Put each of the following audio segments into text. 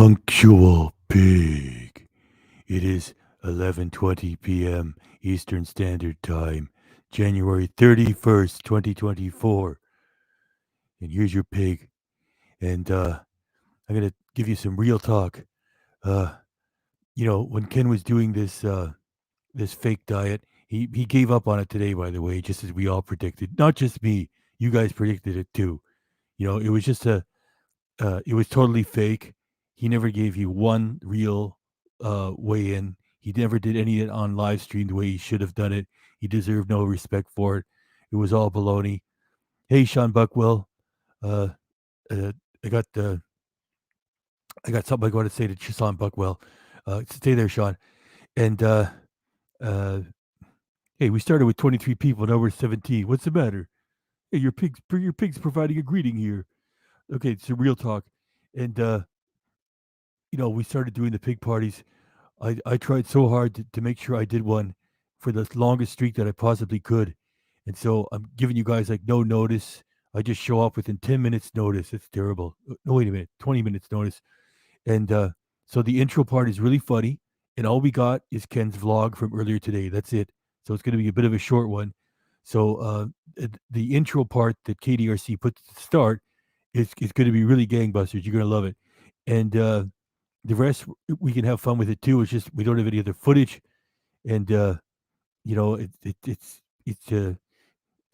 Punctual pig. It is 11:20 p.m. Eastern Standard Time, January 31st, 2024. And here's your pig. And I'm going to give you some real talk. Uh, when Ken was doing this fake diet, he gave up on it today, by the way, just as we all predicted. Not just me. You guys predicted it too. It was just it was totally fake. He never gave you one real weigh in. He never did any of it on live stream the way he should have done it. He deserved no respect for it. It was all baloney. Hey, Sean Buckwell, uh, uh, I got I got something I want to say to Sean Buckwell. Stay there, Sean. And uh, hey, we started with 23 people. Now we're 17. What's the matter? Hey, your pig's providing a greeting here. Okay, it's a real talk. And we started doing the pig parties. I tried so hard to make sure I did one for the longest streak that I possibly could. And so I'm giving you guys like no notice. I just show up within 10 minutes notice. It's terrible. No, wait a minute, 20 minutes notice. And so the intro part is really funny. And all we got is Ken's vlog from earlier today. That's it. So it's going to be a bit of a short one. So the intro part that KDRC put to start is going to be really gangbusters. You're going to love it. And the rest, we can have fun with it too. It's just we don't have any other footage. And, it's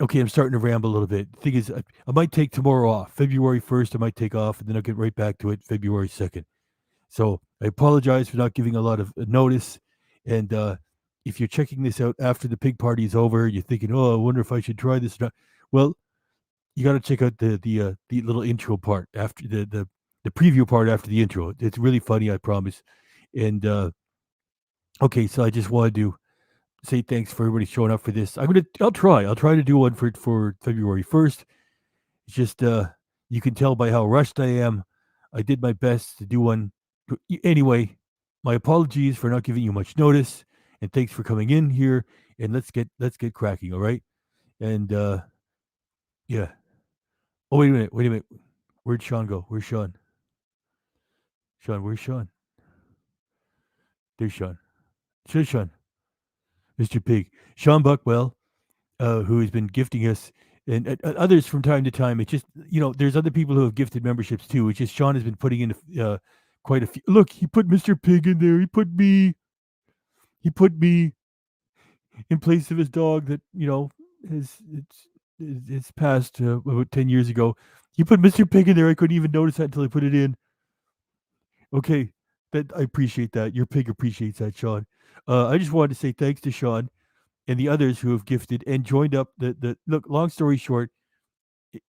okay, I'm starting to ramble a little bit. The thing is, I might take tomorrow off. February 1st, I might take off, and then I'll get right back to it February 2nd. So I apologize for not giving a lot of notice. And if you're checking this out after the pig party is over, you're thinking, oh, I wonder if I should try this or not. Well, you got to check out the little intro part after the preview part after the intro. It's really funny, I promise. And okay, so I just wanted to say thanks for everybody showing up for this. I'll try to do one for February 1st. It's just you can tell by how rushed I am. I did my best to do one. Anyway, my apologies for not giving you much notice, and thanks for coming in here. And let's get cracking, all right? And yeah. Oh, wait a minute. Where'd Sean go? Where's Sean? Where's Sean? There's Sean. There's Sean. Mr. Pig. Sean Buckwell, who has been gifting us, and others from time to time. It's just, there's other people who have gifted memberships too. It's just Sean has been putting in quite a few. Look, he put Mr. Pig in there. He put me in place of his dog that, it's passed about 10 years ago. He put Mr. Pig in there. I couldn't even notice that until I put it in. Okay, I appreciate that. Your pig appreciates that, Sean. I just wanted to say thanks to Sean and the others who have gifted and joined up. Look, long story short,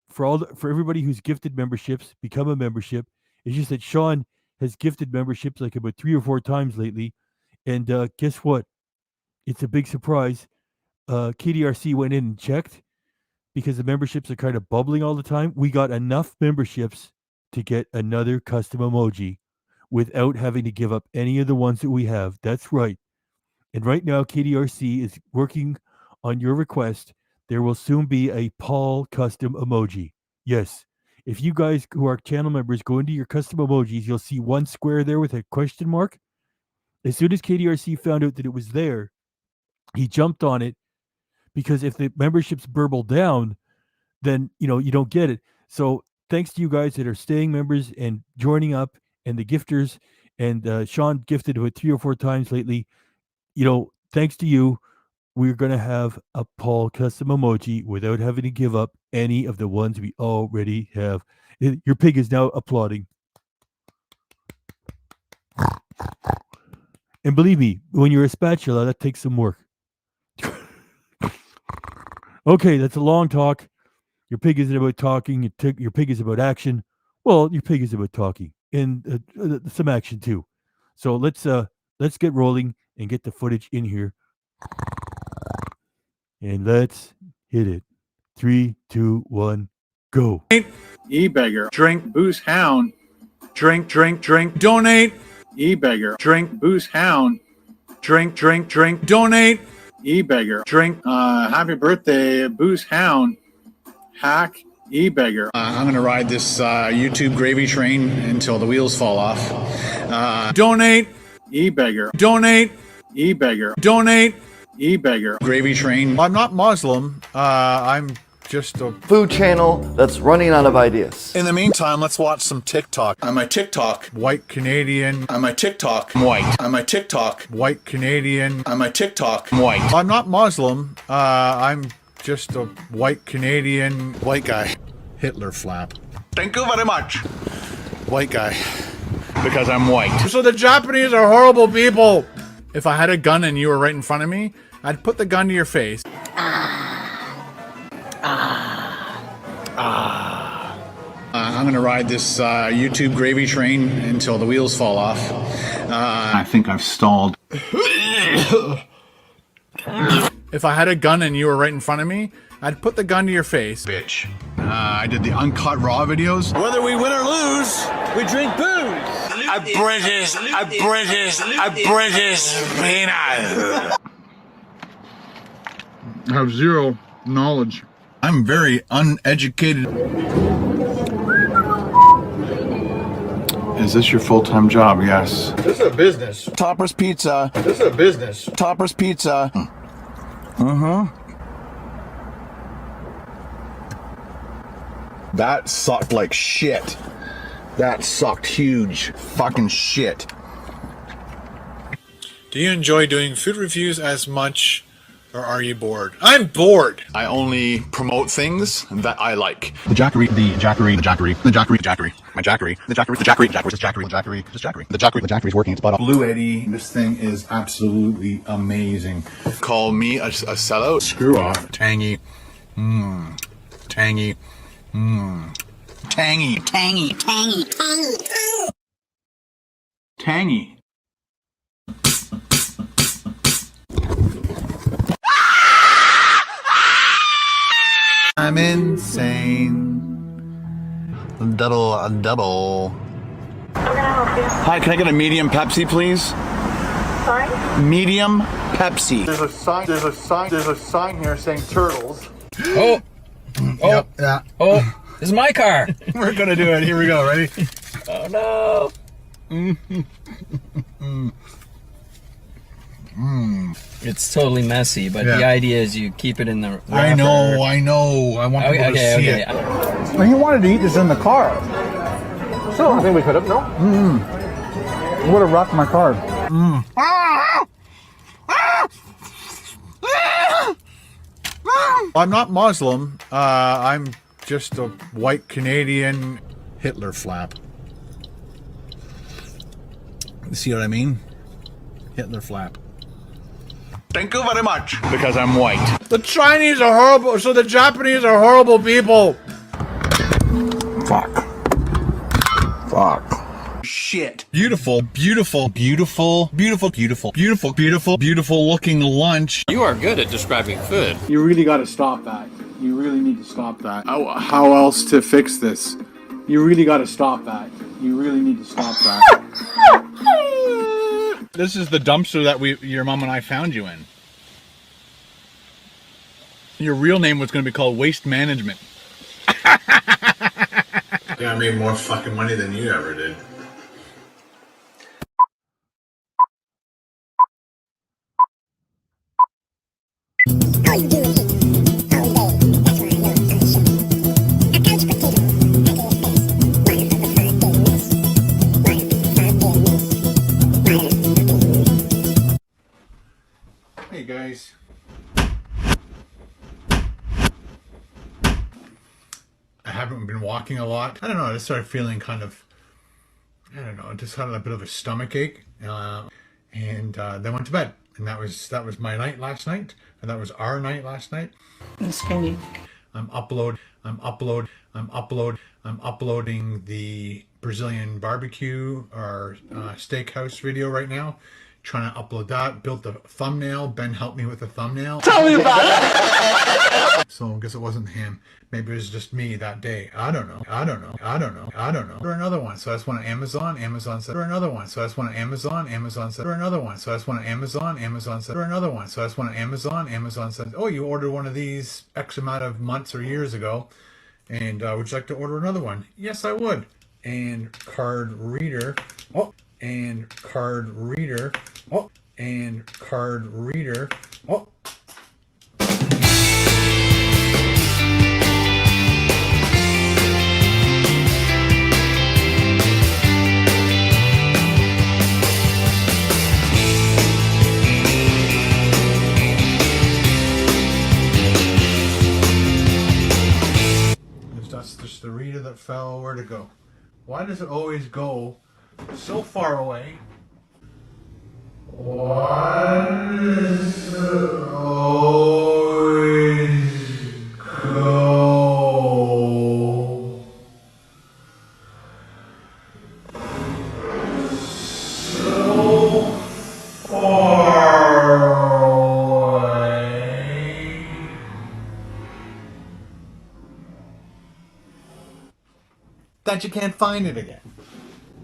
for everybody who's gifted memberships, become a membership. It's just that Sean has gifted memberships like about 3 or 4 times lately, and guess what? It's a big surprise. KDRC went in and checked because the memberships are kind of bubbling all the time. We got enough memberships to get another custom emoji without having to give up any of the ones that we have. That's right. And right now, KDRC is working on your request. There will soon be a Paul custom emoji. Yes. If you guys who are channel members go into your custom emojis, you'll see one square there with a question mark. As soon as KDRC found out that it was there, he jumped on it, because if the memberships burble down, then, you don't get it. So thanks to you guys that are staying members and joining up, and the gifters, and Sean gifted it 3 or 4 times lately. Thanks to you, we're going to have a Paul custom emoji without having to give up any of the ones we already have. Your pig is now applauding. And believe me, when you're a spatula, that takes some work. Okay, that's a long talk. Your pig isn't about talking. Your pig is about action. Well, your pig is about talking and some action too. So let's get rolling and get the footage in here. And let's hit it. 3, 2, 1, go. E-beggar, drink, booze hound, drink, donate. E-beggar, drink, booze hound, drink, donate. E-beggar, drink, happy birthday, booze hound, hack, E-beggar. I'm going to ride this YouTube gravy train until the wheels fall off. Donate. E-beggar. Donate. E-beggar. Donate. E-beggar. Gravy train. I'm not Muslim. I'm just a food channel that's running out of ideas. In the meantime, let's watch some TikTok. On my TikTok, white Canadian. On my TikTok, I'm white. On my TikTok, white Canadian. On my TikTok, I'm white. I'm not Muslim. I'm just a white Canadian. White guy. Hitler flap. Thank you very much. White guy. Because I'm white. So the Japanese are horrible people. If I had a gun and you were right in front of me, I'd put the gun to your face. I'm going to ride this YouTube gravy train until the wheels fall off. I think I've stalled. If I had a gun and you were right in front of me, I'd put the gun to your face. Bitch. I did the uncut raw videos. Whether we win or lose, we drink booze. A British peanut. I have zero knowledge. I'm very uneducated. Is this your full-time job? Yes. This is a business. Topper's Pizza. This is a business. Topper's Pizza. That sucked like shit. That sucked huge fucking shit. Do you enjoy doing food reviews as much, or are you bored? I'm bored. I only promote things that I like. The Jackery, the Jackery, the Jackery, the Jackery, the Jackery, my Jackery, the Jackery, the Jackery, the Jackery, the Jackery, the Jackery, the Jackery, the Jackery, the Jackery's working its butt off. Blue Eddie, this thing is absolutely amazing. Call me a sellout. Screw off. Tangy. Tangy. Tangy. Tangy. Tangy. Tangy. Tangy. I'm insane. Double. Hi, can I get a medium Pepsi, please? Sorry? Medium Pepsi. There's a sign here saying turtles. Oh. Yep, yeah. Oh, this is my car. We're gonna do it. Here we go. Ready? Oh no. It's totally messy, but the idea is you keep it in the wrapper. I know. I want people to see it. Well, he wanted to eat this in the car. So I think we could have. No. Would have rocked my car. I'm not Muslim. I'm just a white Canadian Hitler flap. See what I mean? Hitler flap. Thank you very much. Because I'm white. The Chinese are horrible, so the Japanese are horrible people. Fuck. Shit. Beautiful looking lunch. You are good at describing food. You really got to stop that. You really need to stop that. How else to fix this? You really got to stop that. You really need to stop that. This is the dumpster that your mom and I found you in. Your real name was going to be called Waste Management. Yeah, I made more fucking money than you ever did. Hey guys. I haven't been walking a lot. I don't know, I just started feeling kind of, just had a bit of a stomach ache. And then went to bed. And that was my night last night. And that was our night last night. I'm uploading the Brazilian barbecue or steakhouse video right now. Trying to upload that. Built the thumbnail. Ben helped me with the thumbnail. Tell me about it! So I guess it wasn't him. Maybe it was just me that day. I don't know. Or another one. So I just went on Amazon. Amazon said, or another one. So I just went on Amazon. Amazon said, or another one. So I just went on Amazon. Amazon said, or another one. So I just went on Amazon. Amazon said, oh, you ordered one of these X amount of months or years ago. And would you like to order another one? Yes, I would. And card reader. Oh, and card reader. Oh, and card reader. Oh. That's just the reader that fell. Where'd it go? Why does it always go so far away? Why does it always go so far away? That you can't find it again.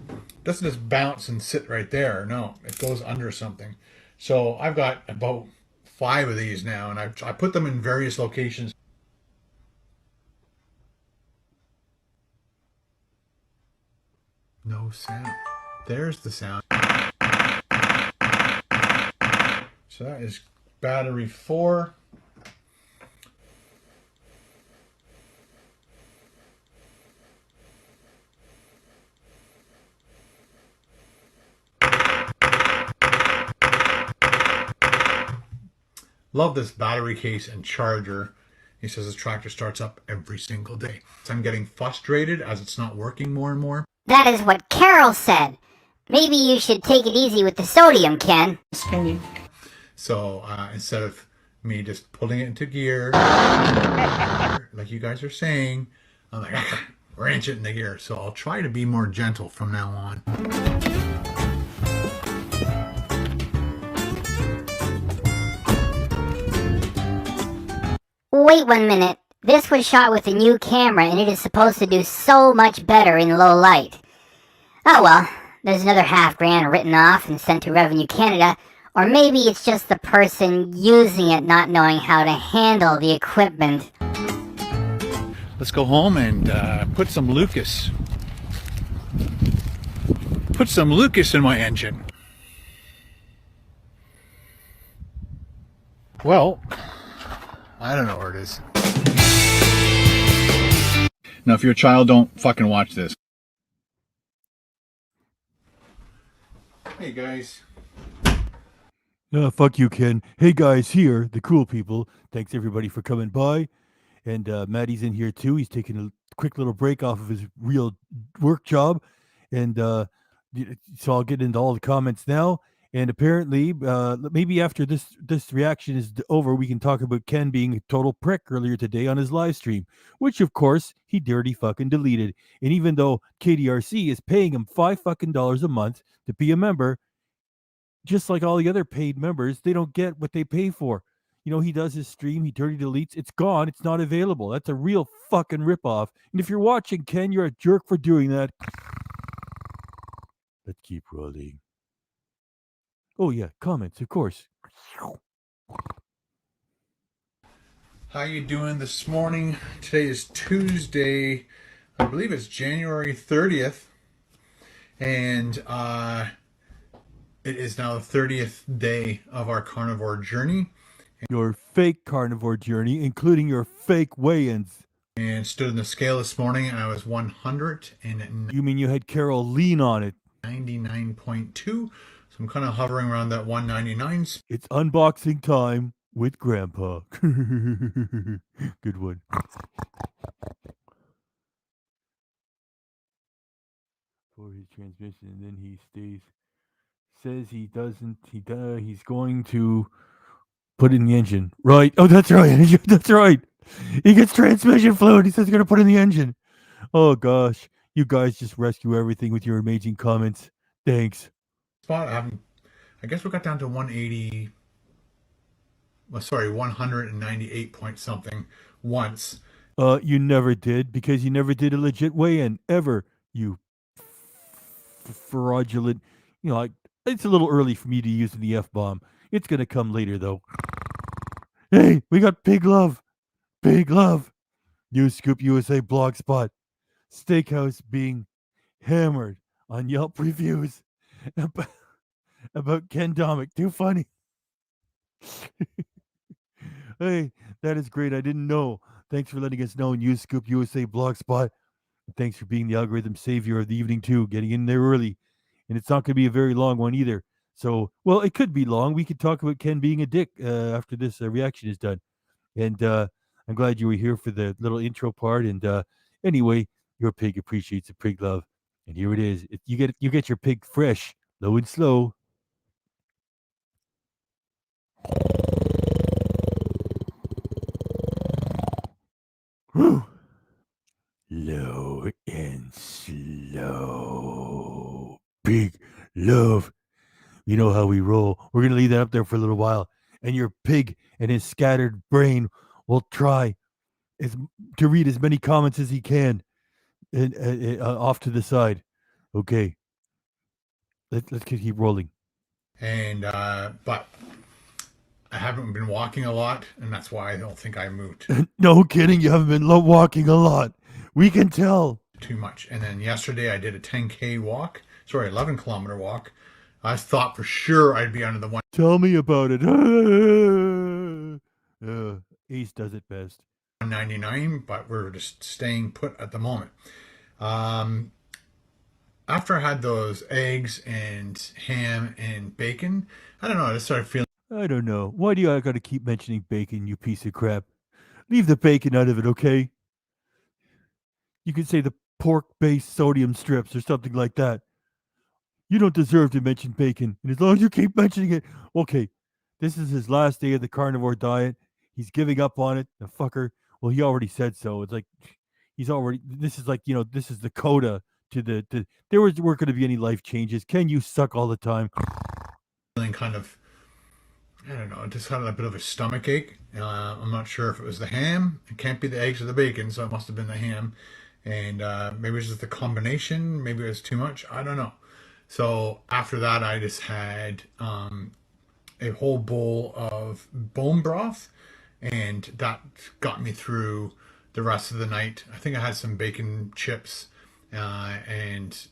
It doesn't just bounce and sit right there. No, it goes under something. So I've got about 5 of these now, and I put them in various locations. No sound. There's the sound. So that is battery 4. Love this battery case and charger. He says his tractor starts up every single day. So I'm getting frustrated as it's not working more and more. That is what Carol said. Maybe you should take it easy with the sodium, Ken. So instead of me just pulling it into gear, like you guys are saying, I'm like, wrench it in the gear. So I'll try to be more gentle from now on. Wait 1 minute. This was shot with a new camera and it is supposed to do so much better in low light. Oh well, there's another $5,000 written off and sent to Revenue Canada, or maybe it's just the person using it not knowing how to handle the equipment. Let's go home and put some Lucas. Put some Lucas in my engine. Well, I don't know where it is. Now, if you're a child, don't fucking watch this. Hey, guys. Fuck you, Ken. Hey, guys, here, the cool people. Thanks, everybody, for coming by. And Maddie's in here, too. He's taking a quick little break off of his real work job. And so I'll get into all the comments now. And apparently, maybe after this reaction is over, we can talk about Ken being a total prick earlier today on his live stream, which, of course, he dirty fucking deleted. And even though KDRC is paying him $5 a month to be a member, just like all the other paid members, they don't get what they pay for. You know, he does his stream, he dirty deletes, it's gone, it's not available. That's a real fucking ripoff. And if you're watching, Ken, you're a jerk for doing that. Let's keep rolling. Oh yeah, comments, of course. How you doing this morning? Today is Tuesday. I believe it's January 30th. And it is now the 30th day of our carnivore journey. Your fake carnivore journey, including your fake weigh-ins. And stood in the scale this morning and I was 100 and You mean you had Carol lean on it? 99.2. So I'm kind of hovering around that 199. It's unboxing time with Grandpa. Good one. For his transmission, and then he says he doesn't, he's going to put in the engine. Right. Oh, that's right. That's right. He gets transmission fluid. He says he's going to put in the engine. Oh, gosh. You guys just rescue everything with your amazing comments. Thanks. I guess we got down to 180. Well, sorry, 198 point something once. You never did, because you never did a legit weigh-in ever. You fraudulent. You know, it's a little early for me to use the F-bomb. It's going to come later, though. Hey, we got big love. Big love. News Scoop USA Blogspot. Steakhouse being hammered on Yelp reviews about Ken Domik. Too funny. Hey, that is great. I didn't know. Thanks for letting us know. News Scoop USA Blogspot. Thanks for being the algorithm savior of the evening, too. Getting in there early. And it's not going to be a very long one either. So, well, it could be long. We could talk about Ken being a dick after this reaction is done. And I'm glad you were here for the little intro part. And anyway, your pig appreciates the pig love. And here it is. You get your pig fresh, low and slow. Whew. Low and slow. Pig love. You know how we roll. We're going to leave that up there for a little while. And your pig and his scattered brain will try to read as many comments as he can and off to the side. Okay. Let's keep rolling. And but I haven't been walking a lot, and that's why I don't think I moved No kidding, you haven't been walking a lot. We can tell. too much. And then yesterday I did a 10K walk. Sorry, 11-kilometer walk. I thought for sure I'd be under the Tell me about it. Ace does it best. 199, but we're just staying put at the moment. After I had those eggs and ham and bacon, I don't know, I just started feeling I don't know. Why do you got to keep mentioning bacon, you piece of crap? Leave the bacon out of it, okay? You could say the pork-based sodium strips or something like that. You don't deserve to mention bacon. And as long as you keep mentioning it, okay, this is his last day of the carnivore diet. He's giving up on it, the fucker. Well, he already said so. It's like, this is like, this is the coda to there weren't going to be any life changes. Ken, you suck all the time. kind of, I don't know, just had a bit of a stomach ache. I'm not sure if it was the ham. It can't be the eggs or the bacon, so it must have been the ham. And maybe it was just the combination. Maybe it was too much. I don't know. So after that, I just had a whole bowl of bone broth, and that got me through the rest of the night. I think I had some bacon chips, and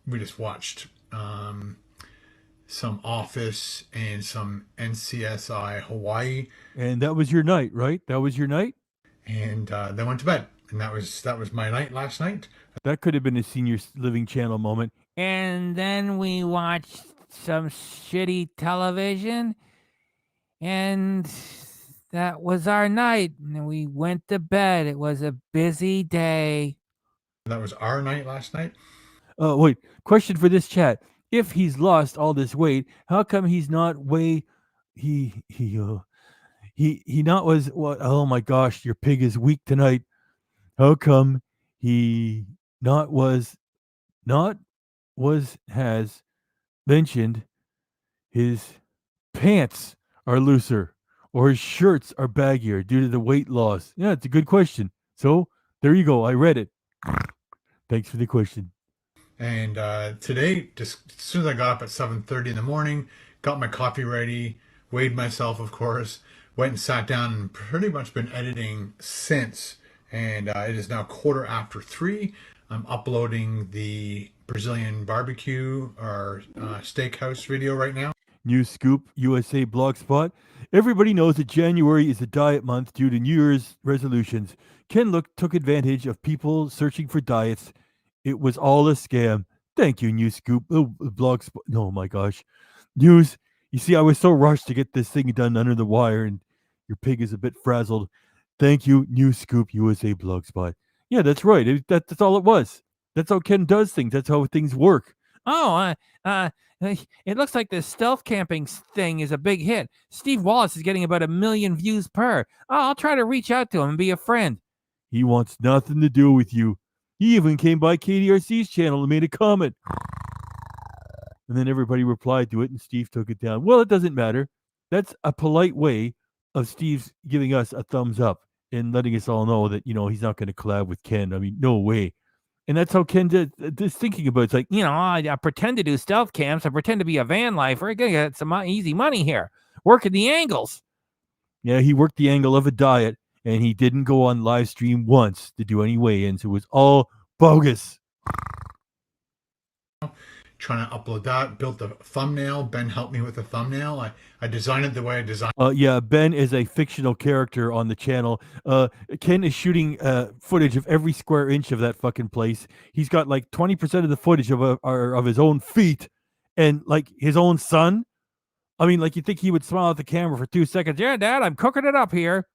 we just watched some Office and some NCSI Hawaii. And that was your night, right? That was your night? And then went to bed. And that was my night last night. That could have been a senior living channel moment. And then we watched some shitty television, and that was our night. And we went to bed. It was a busy day. That was our night last night. Wait, question for this chat. If he's lost all this weight, how come he's not he not was what? Oh my gosh, your pig is weak tonight. How come he has mentioned his pants are looser or his shirts are baggier due to the weight loss? Yeah, it's a good question. So there you go. I read it. Thanks for the question. And today, just as soon as I got up at 7:30 in the morning, got my coffee ready, weighed myself, of course, went and sat down and pretty much been editing since. And it is now 3:15. I'm uploading the Brazilian barbecue or steakhouse video right now. New Scoop USA Blogspot. Everybody knows that January is a diet month due to New Year's resolutions. Ken took advantage of people searching for diets. It was all a scam. Thank you, New Scoop. Oh, Blogspot. Oh my gosh. News. You see, I was so rushed to get this thing done under the wire, and your pig is a bit frazzled. Thank you, New Scoop USA Blogspot. Yeah, that's right. That's all it was. That's how Ken does things. That's how things work. Oh, it looks like this stealth camping thing is a big hit. Steve Wallace is getting about 1 million views per. Oh, I'll try to reach out to him and be a friend. He wants nothing to do with you. He even came by KDRC's channel and made a comment. And then everybody replied to it, and Steve took it down. Well, it doesn't matter. That's a polite way of Steve's giving us a thumbs up and letting us all know that, he's not going to collab with Ken. I mean, no way. And that's how Ken is thinking about it. It's like, I pretend to do stealth camps. I pretend to be a van lifer. I'm going to get some easy money here. Working the angles. Yeah, he worked the angle of a diet, and he didn't go on live stream once to do any weigh-ins. It was all bogus. Trying to upload that, built the thumbnail. Ben helped me with the thumbnail. I designed it the way I designed. Yeah, Ben is a fictional character on the channel. Ken is shooting footage of every square inch of that fucking place. He's got like 20% of the footage of his own feet and like his own son. I mean, like, you think he would smile at the camera for 2 seconds. Yeah, Dad, I'm cooking it up here.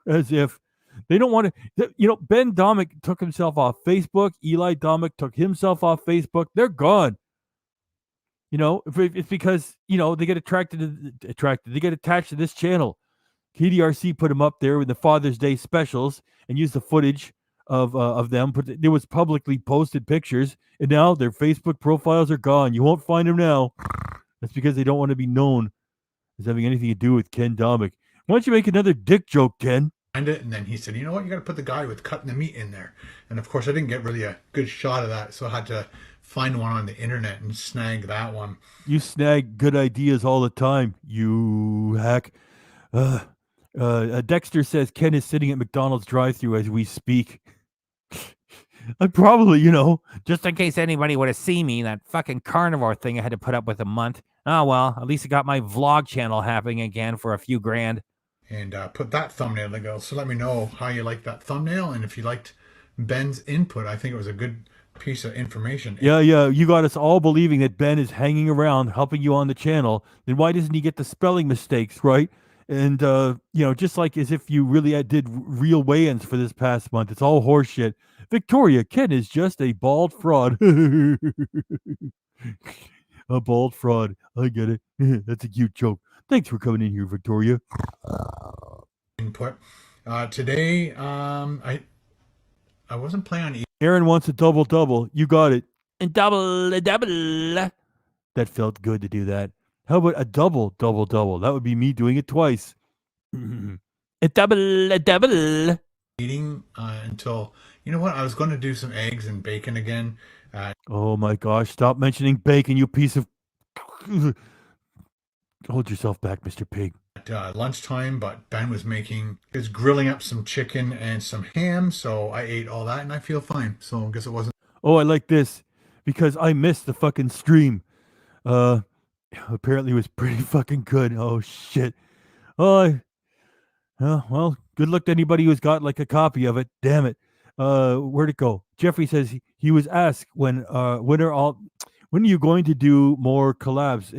As if they don't want to. You know, Ben Domik took himself off Facebook. Eli Domik took himself off Facebook. They're gone. You know, it's because, you know, they get they get attached to this channel. KDRC put them up there with the Father's Day specials and used the footage of them. But there was publicly posted pictures, and now their Facebook profiles are gone. You won't find them now. That's because they don't want to be known as having anything to do with Ken Domik. Why don't you make another dick joke, Ken? It, and then he said, you know what, you got to put the guy with cutting the meat in there. And of course, I didn't get really a good shot of that, so I had to find one on the internet and snag that one. You snag good ideas all the time, you hack. Dexter says Ken is sitting at McDonald's drive-thru as we speak. I probably, you know, just in case anybody would have seen me, that fucking carnivore thing I had to put up with a month. Oh well, at least I got my vlog channel happening again for a few grand. And put that thumbnail to go. So let me know how you like that thumbnail, and if you liked Ben's input. I think it was a good piece of information. Yeah, you got us all believing that Ben is hanging around helping you on the channel. Then why doesn't he get the spelling mistakes right? And you know, just like as if you really did real weigh-ins for this past month. It's all horseshit. Victoria, Ken is just a bald fraud. A bald fraud. I get it. That's a cute joke. Thanks for coming in here, Victoria. Input. Today, I wasn't planning on eating. Aaron wants a double-double. You got it. And double. That felt good to do that. How about a double-double? That would be me doing it twice. A double. Eating until, you know what, I was going to do some eggs and bacon again. Oh my gosh, stop mentioning bacon, you piece of... Hold yourself back, Mr. Pig. At lunchtime, but Ben was grilling up some chicken and some ham, so I ate all that and I feel fine. So I guess it wasn't... Oh, I like this because I missed the fucking stream. Apparently it was pretty fucking good. Oh shit. Oh, well, good luck to anybody who's got like a copy of it. Damn it. Where'd it go? Jeffrey says he was asked when are you going to do more collabs?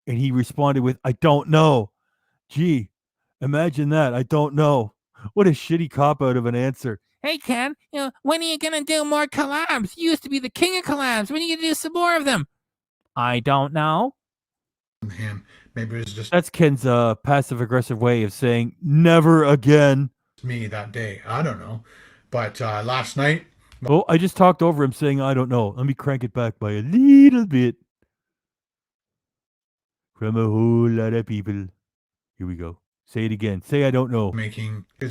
And he responded with, I don't know. Gee, imagine that. I don't know. What a shitty cop out of an answer. Hey Ken, you know, when are you gonna do more collabs? You used to be the king of collabs. When are you gonna do some more of them? I don't know. Him. Maybe it was just that's Ken's passive aggressive way of saying never again. Me that day. I don't know. But last night. Oh, I just talked over him saying I don't know. Let me crank it back by a little bit. From a whole lot of people. Here we go. Say it again. Say I don't know.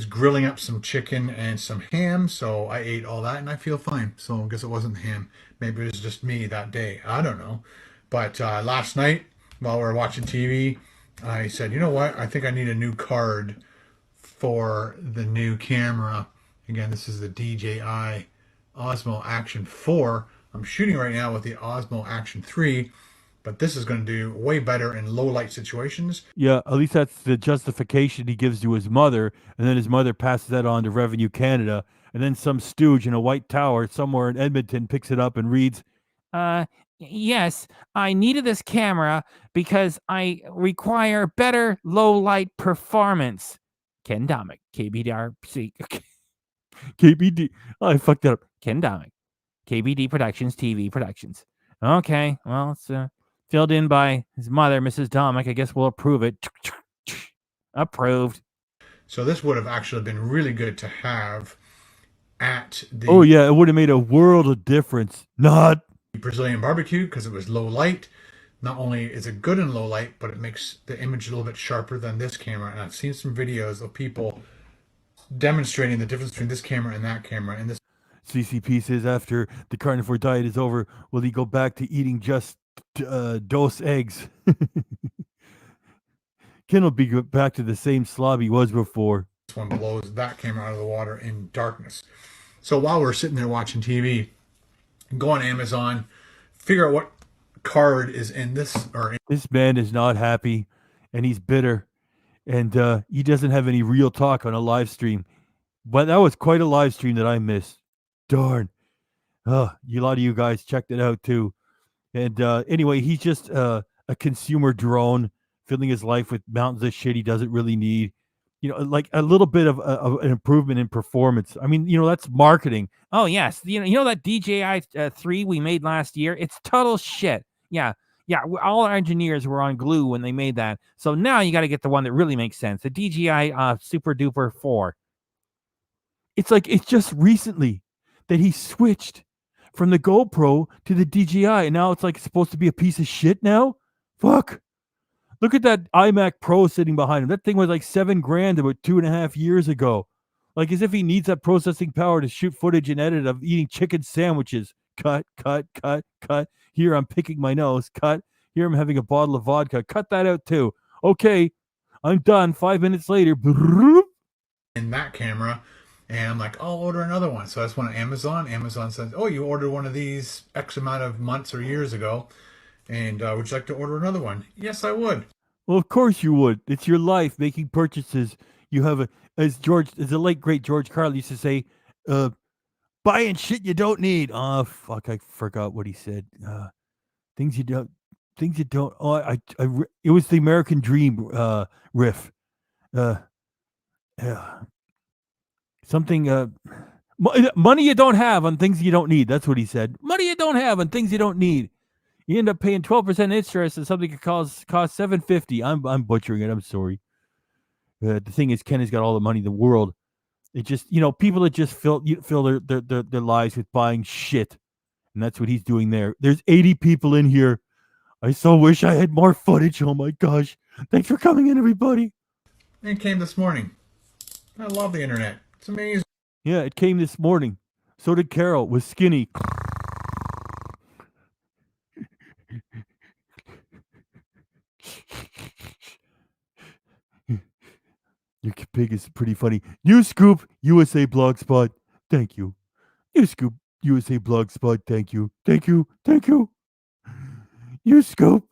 Grilling up some chicken and some ham, so I ate all that and I feel fine. So I guess it wasn't ham. Maybe it was just me that day. I don't know. But last night, while we were watching TV, I said, you know what? I think I need a new card for the new camera. Again, this is the DJI Osmo Action 4. I'm shooting right now with the Osmo Action 3. But this is going to do way better in low light situations. Yeah, at least that's the justification he gives to his mother. And then his mother passes that on to Revenue Canada. And then some stooge in a white tower somewhere in Edmonton picks it up and reads, yes, I needed this camera because I require better low light performance. Ken Domik, KBDRC. KBD. Oh, I fucked that up. Ken Domik, KBD Productions, TV Productions. Okay, well, it's filled in by his mother, Mrs. Domik. I guess we'll approve it. Approved. So this would have actually been really good to have at the... Oh, yeah, it would have made a world of difference. Not... Brazilian barbecue, because it was low light. Not only is it good in low light, but it makes the image a little bit sharper than this camera. And I've seen some videos of people demonstrating the difference between this camera and that camera. And this... CCP says after the carnivore diet is over, will he go back to eating just dose eggs? Ken will be back to the same slob he was before. one blows that camera out of the water in darkness. So while we're sitting there watching TV, go on Amazon, figure out what card is in this or in. This man is not happy, and he's bitter, and he doesn't have any real talk on a live stream. But that was quite a live stream that I missed. Darn. A lot of you guys checked it out too. And anyway, he's just a consumer drone filling his life with mountains of shit he doesn't really need. Like a little bit of an improvement in performance. I mean, that's marketing. Oh yes, you know that DJI 3 we made last year. It's total shit. Yeah. All our engineers were on glue when they made that. So now you got to get the one that really makes sense. The DJI Super Duper 4. It's like it's just recently that he switched from the GoPro to the DJI, and now it's like it's supposed to be a piece of shit now. Fuck. Look at that iMac Pro sitting behind him. That thing was like $7,000 about 2.5 years ago. Like as if he needs that processing power to shoot footage and edit of eating chicken sandwiches. Cut. Here I'm picking my nose. Cut. Here I'm having a bottle of vodka. Cut that out too. Okay, I'm done. 5 minutes later. In that camera. And I'm like, I'll order another one. So I just went on Amazon. Amazon says, oh, you ordered one of these X amount of months or years ago. And would you like to order another one? Yes, I would. Well, of course you would. It's your life making purchases. You have as the late great George Carlin used to say, buying shit you don't need. Oh fuck, I forgot what he said. Things you don't. Oh, it was the American Dream riff. Something. Money you don't have on things you don't need. That's what he said. Money you don't have on things you don't need. You end up paying 12% interest on something that costs $750. I'm butchering it. I'm sorry. The thing is, Ken has got all the money in the world. It just, people that just fill their lives with buying shit, and that's what he's doing there. There's 80 people in here. I so wish I had more footage. Oh my gosh! Thanks for coming in, everybody. It came this morning. I love the internet. It's amazing. Yeah, it came this morning. So did Carol. Was skinny. Your pig is pretty funny. New Scoop USA Blogspot. Thank you. New Scoop USA Blogspot. Thank you. Thank you. Thank you. New Scoop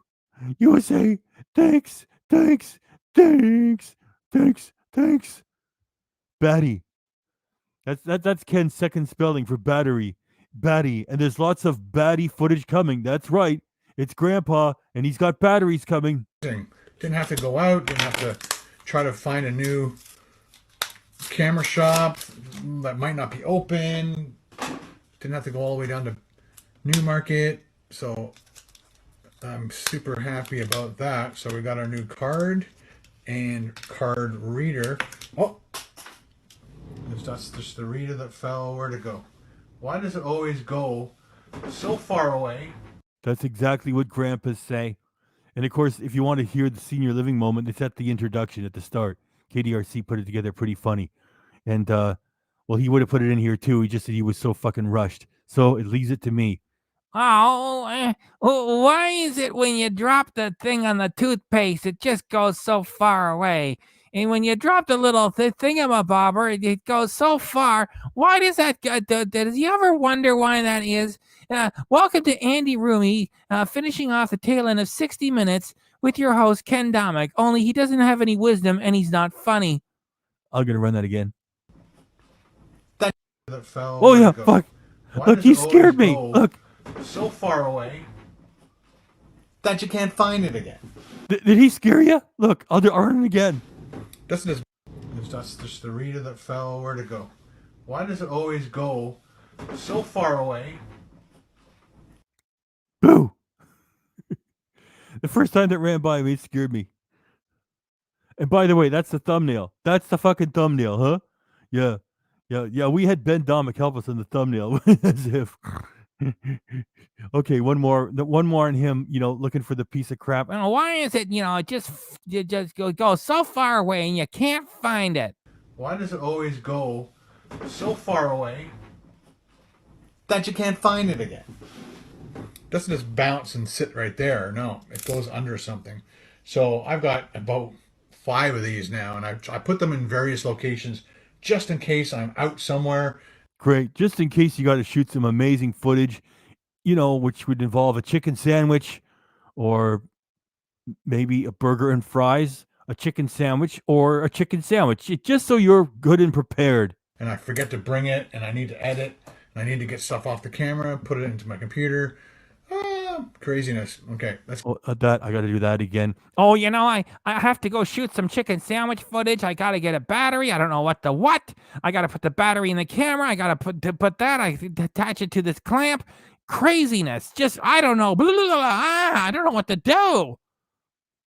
USA. Thanks. Thanks. Thanks. Thanks. Thanks. Batty. That's Ken's second spelling for battery. Batty. And there's lots of batty footage coming. That's right. It's Grandpa, and he's got batteries coming. Didn't have to go out. Didn't have to try to find a new camera shop that might not be open. Didn't have to go all the way down to Newmarket. So I'm super happy about that. So we got our new card and card reader. Oh, that's just the reader that fell. Where'd it go? Why does it always go so far away? That's exactly what grandpas say. And of course, if you want to hear the senior living moment, it's at the introduction at the start. KDRC put it together pretty funny. And, well, he would have put it in here too. He just said he was so fucking rushed. So it leaves it to me. Oh, why is it when you drop the thing on the toothpaste, it just goes so far away? And when you drop the little thingamabobber, it goes so far. Why does that go? Does you ever wonder why that is? Welcome to Andy Roomy, finishing off the tail end of 60 Minutes with your host, Ken Domik. Only he doesn't have any wisdom and he's not funny. I'm going to run that again. That fell. Oh, yeah, fuck. Look, he scared me. Look. So far away that you can't find it again. Did he scare you? Look, I'll run it again. That's just the reader that fell. Where'd it go? Why does it always go so far away? Boo! The first time that ran by me, it scared me. And by the way, that's the thumbnail. That's the fucking thumbnail, huh? Yeah. We had Ben Domik help us on the thumbnail. As if. Okay, one more on him, looking for the piece of crap. And why is it, it just goes so far away and you can't find it? Why does it always go so far away that you can't find it again? It doesn't just bounce and sit right there. No, it goes under something. So I've got about 5 of these now, and I put them in various locations just in case I'm out somewhere. Great. Just in case you got to shoot some amazing footage, which would involve a chicken sandwich or maybe a burger and fries, a chicken sandwich or a chicken sandwich, just so you're good and prepared. And I forget to bring it, and I need to edit, and I need to get stuff off the camera, put it into my computer. Craziness. Okay, that's that I got to do that again. Oh, I have to go shoot some chicken sandwich footage. I got to get a battery. I don't know what. I got to put the battery in the camera. I got to put that. I attach it to this clamp. Craziness. Just, I don't know. Blah, blah, blah, I don't know what to do.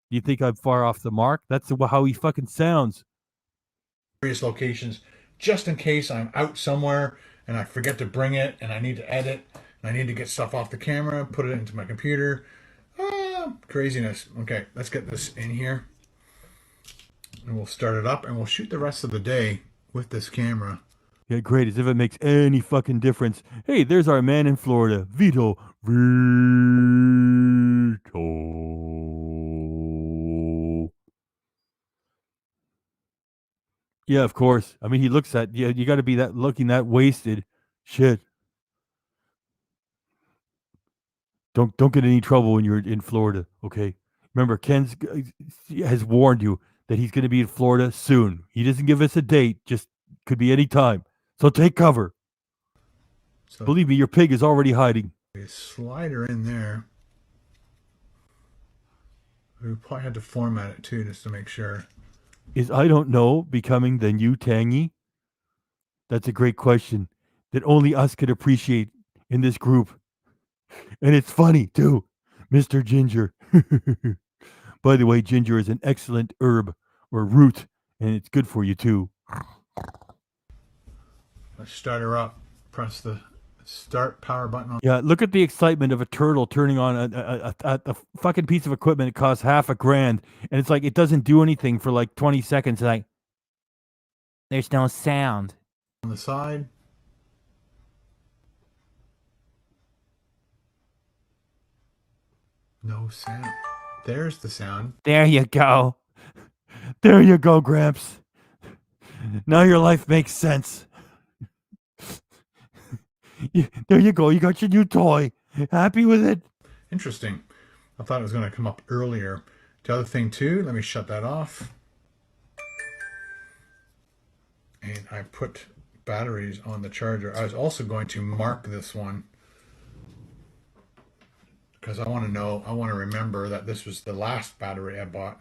You think I'm far off the mark? That's how he fucking sounds. various locations just in case I'm out somewhere and I forget to bring it, and I need to edit, and I need to get stuff off the camera, put it into my computer. Craziness. Okay, let's get this in here, and we'll start it up, and we'll shoot the rest of the day with this camera. Yeah, great. As if it makes any fucking difference. Hey, there's our man in Florida, Vito. Yeah, of course. I mean, he looks at you got to be looking that wasted. Shit. Don't get any trouble when you're in Florida, okay? Remember, Ken has warned you that he's going to be in Florida soon. He doesn't give us a date, just could be any time. So take cover. So, believe me, your pig is already hiding. A slider in there. We probably had to format it too, just to make sure. Is I don't know becoming the new Tangy? That's a great question that only us could appreciate in this group. And it's funny, too. Mr. Ginger. By the way, ginger is an excellent herb or root, and it's good for you, too. Let's start her up. Press the start power button on. Yeah, look at the excitement of a turtle turning on a fucking piece of equipment. It costs $1,000, and it's like it doesn't do anything for like 20 seconds. Like, there's no sound. On the side. No sound. There's the sound. There you go. There you go, Gramps. Now your life makes sense. There you go. You got your new toy. Happy with it? Interesting. I thought it was going to come up earlier. The other thing too, let me shut that off. And I put batteries on the charger. I was also going to mark this one because I want to remember that this was the last battery I bought.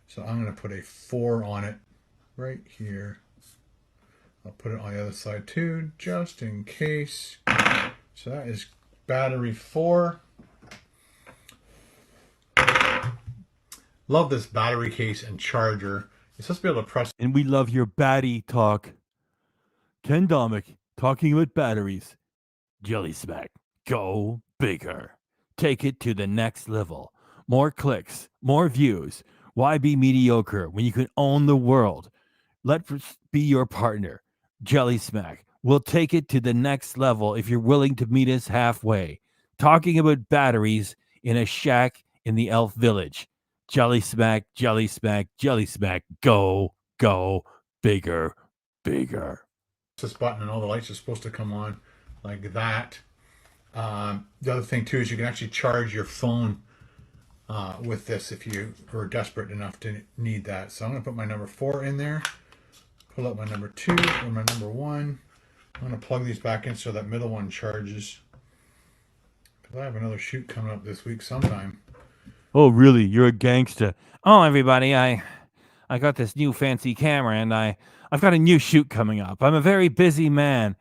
So I'm going to put a 4 on it right here. I'll put it on the other side too, just in case. So that is battery 4. Love this battery case and charger. You're supposed to be able to press. And we love your baddie talk. Ken Domik talking about batteries. Jelly Smack. Go bigger. Take it to the next level. More clicks, more views. Why be mediocre when you can own the world? Let's be your partner. Jelly Smack. We'll take it to the next level if you're willing to meet us halfway. Talking about batteries in a shack in the Elf Village. Jelly Smack, Jelly Smack, Jelly Smack. Go, go, bigger, bigger. This button and all the lights are supposed to come on like that. The other thing too is you can actually charge your phone with this if you are desperate enough to need that. So I'm going to put my number 4 in there. Pull up my number 2 and my number 1. I'm going to plug these back in so that middle one charges. Because I have another shoot coming up this week sometime. Oh, really? You're a gangster. Oh, everybody, I got this new fancy camera, and I've got a new shoot coming up. I'm a very busy man.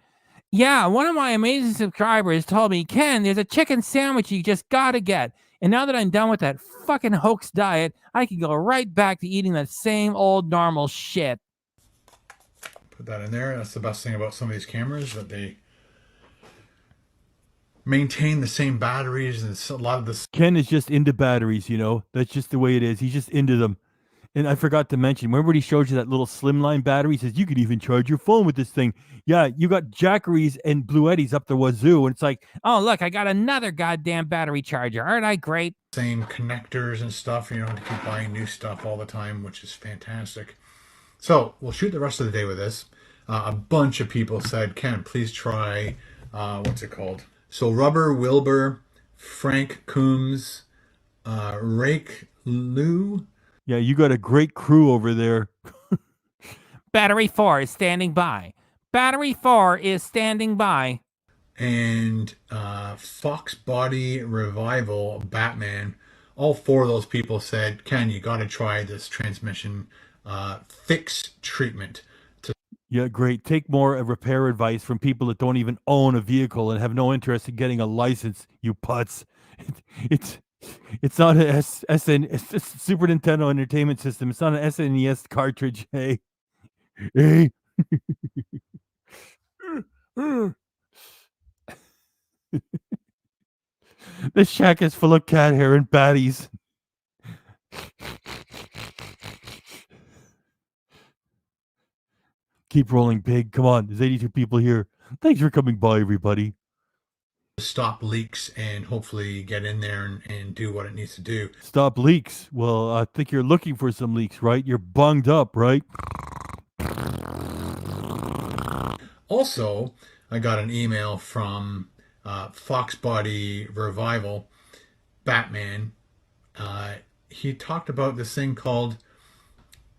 Yeah, one of my amazing subscribers told me, Ken, there's a chicken sandwich you just gotta get. And now that I'm done with that fucking hoax diet, I can go right back to eating that same old normal shit. Put that in there. That's the best thing about some of these cameras, that they maintain the same batteries, and a lot of this. Ken is just into batteries, That's just the way it is. He's just into them. And I forgot to mention, remember when he showed you that little slimline battery? He says, you could even charge your phone with this thing. Yeah, you got Jackeries and Bluettis up the wazoo. And it's like, oh, look, I got another goddamn battery charger. Aren't I great? Same connectors and stuff, you know, to keep buying new stuff all the time, which is fantastic. So we'll shoot the rest of the day with this. A bunch of people said, Ken, please try, what's it called? So Rubber Wilbur, Frank Coombs, Rake Lou. yeah, you got a great crew over there. Battery 4 is standing by. Battery 4 is standing by. And Fox Body Revival Batman. All four of those people said, Ken, you got to try this transmission fix treatment. Yeah, great. Take more repair advice from people that don't even own a vehicle and have no interest in getting a license, you putz. It's not a it's a Super Nintendo Entertainment System. It's not an SNES cartridge. Hey. Hey. This shack is full of cat hair and baddies. Keep rolling, pig. Come on, there's 82 people here. Thanks for coming by, everybody. Stop leaks and hopefully get in there and do what it needs to do. Stop leaks. Well, I think you're looking for some leaks, right? You're bunged up, right? Also, I got an email from Fox Body Revival Batman. He talked about this thing called,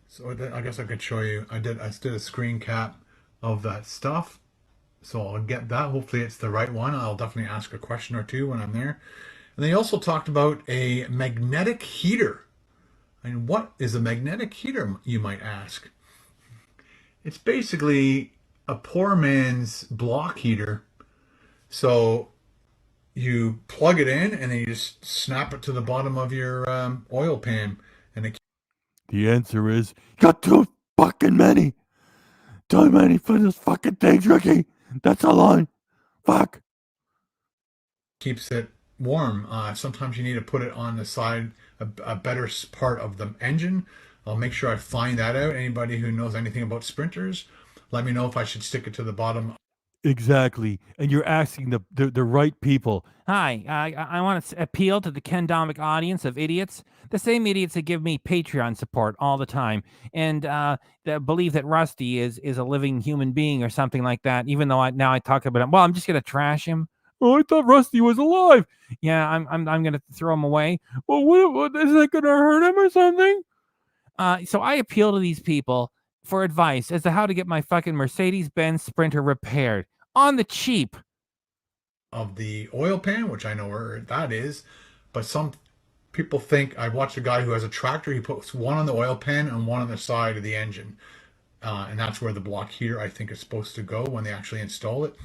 so I guess I could show you. I did a screen cap of that stuff. So I'll get that. Hopefully it's the right one. I'll definitely ask a question or two when I'm there. And they also talked about a magnetic heater. And what is a magnetic heater, you might ask? It's basically a poor man's block heater. So you plug it in and then you just snap it to the bottom of your oil pan. And the answer is, you got too fucking many. Too many for this fucking things, Ricky. That's a line. Fuck. Keeps it warm. Sometimes you need to put it on the side, a better part of the engine. I'll make sure I find that out. Anybody who knows anything about sprinters, let me know if I should stick it to the bottom. Exactly. And you're asking the right people. Hi, I want to appeal to the Ken Domik audience of idiots, the same idiots that give me Patreon support all the time and that believe that Rusty is a living human being or something like that, even though I talk about him. Well, I'm just going to trash him. Oh, I thought Rusty was alive. Yeah, I'm going to throw him away. Well, what is that going to hurt him or something? So I appeal to these people for advice as to how to get my fucking Mercedes-Benz Sprinter repaired on the cheap. Of the oil pan, which I know where that is, but some people think, I watched a guy who has a tractor, he puts one on the oil pan and one on the side of the engine. And that's where the block heater, I think, is supposed to go when they actually install it.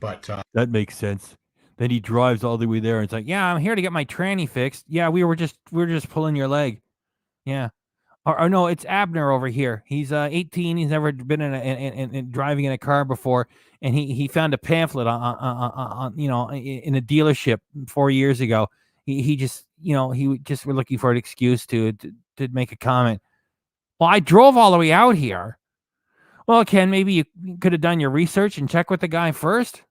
But that makes sense. Then he drives all the way there and it's like, yeah, I'm here to get my tranny fixed. Yeah, we were just pulling your leg. Yeah. Or no, it's Abner over here. He's 18. He's never been in driving in a car before, and he found a pamphlet on in a dealership 4 years ago. He just were looking for an excuse to make a comment. Well, I drove all the way out here. Well, Ken, maybe you could have done your research and check with the guy first.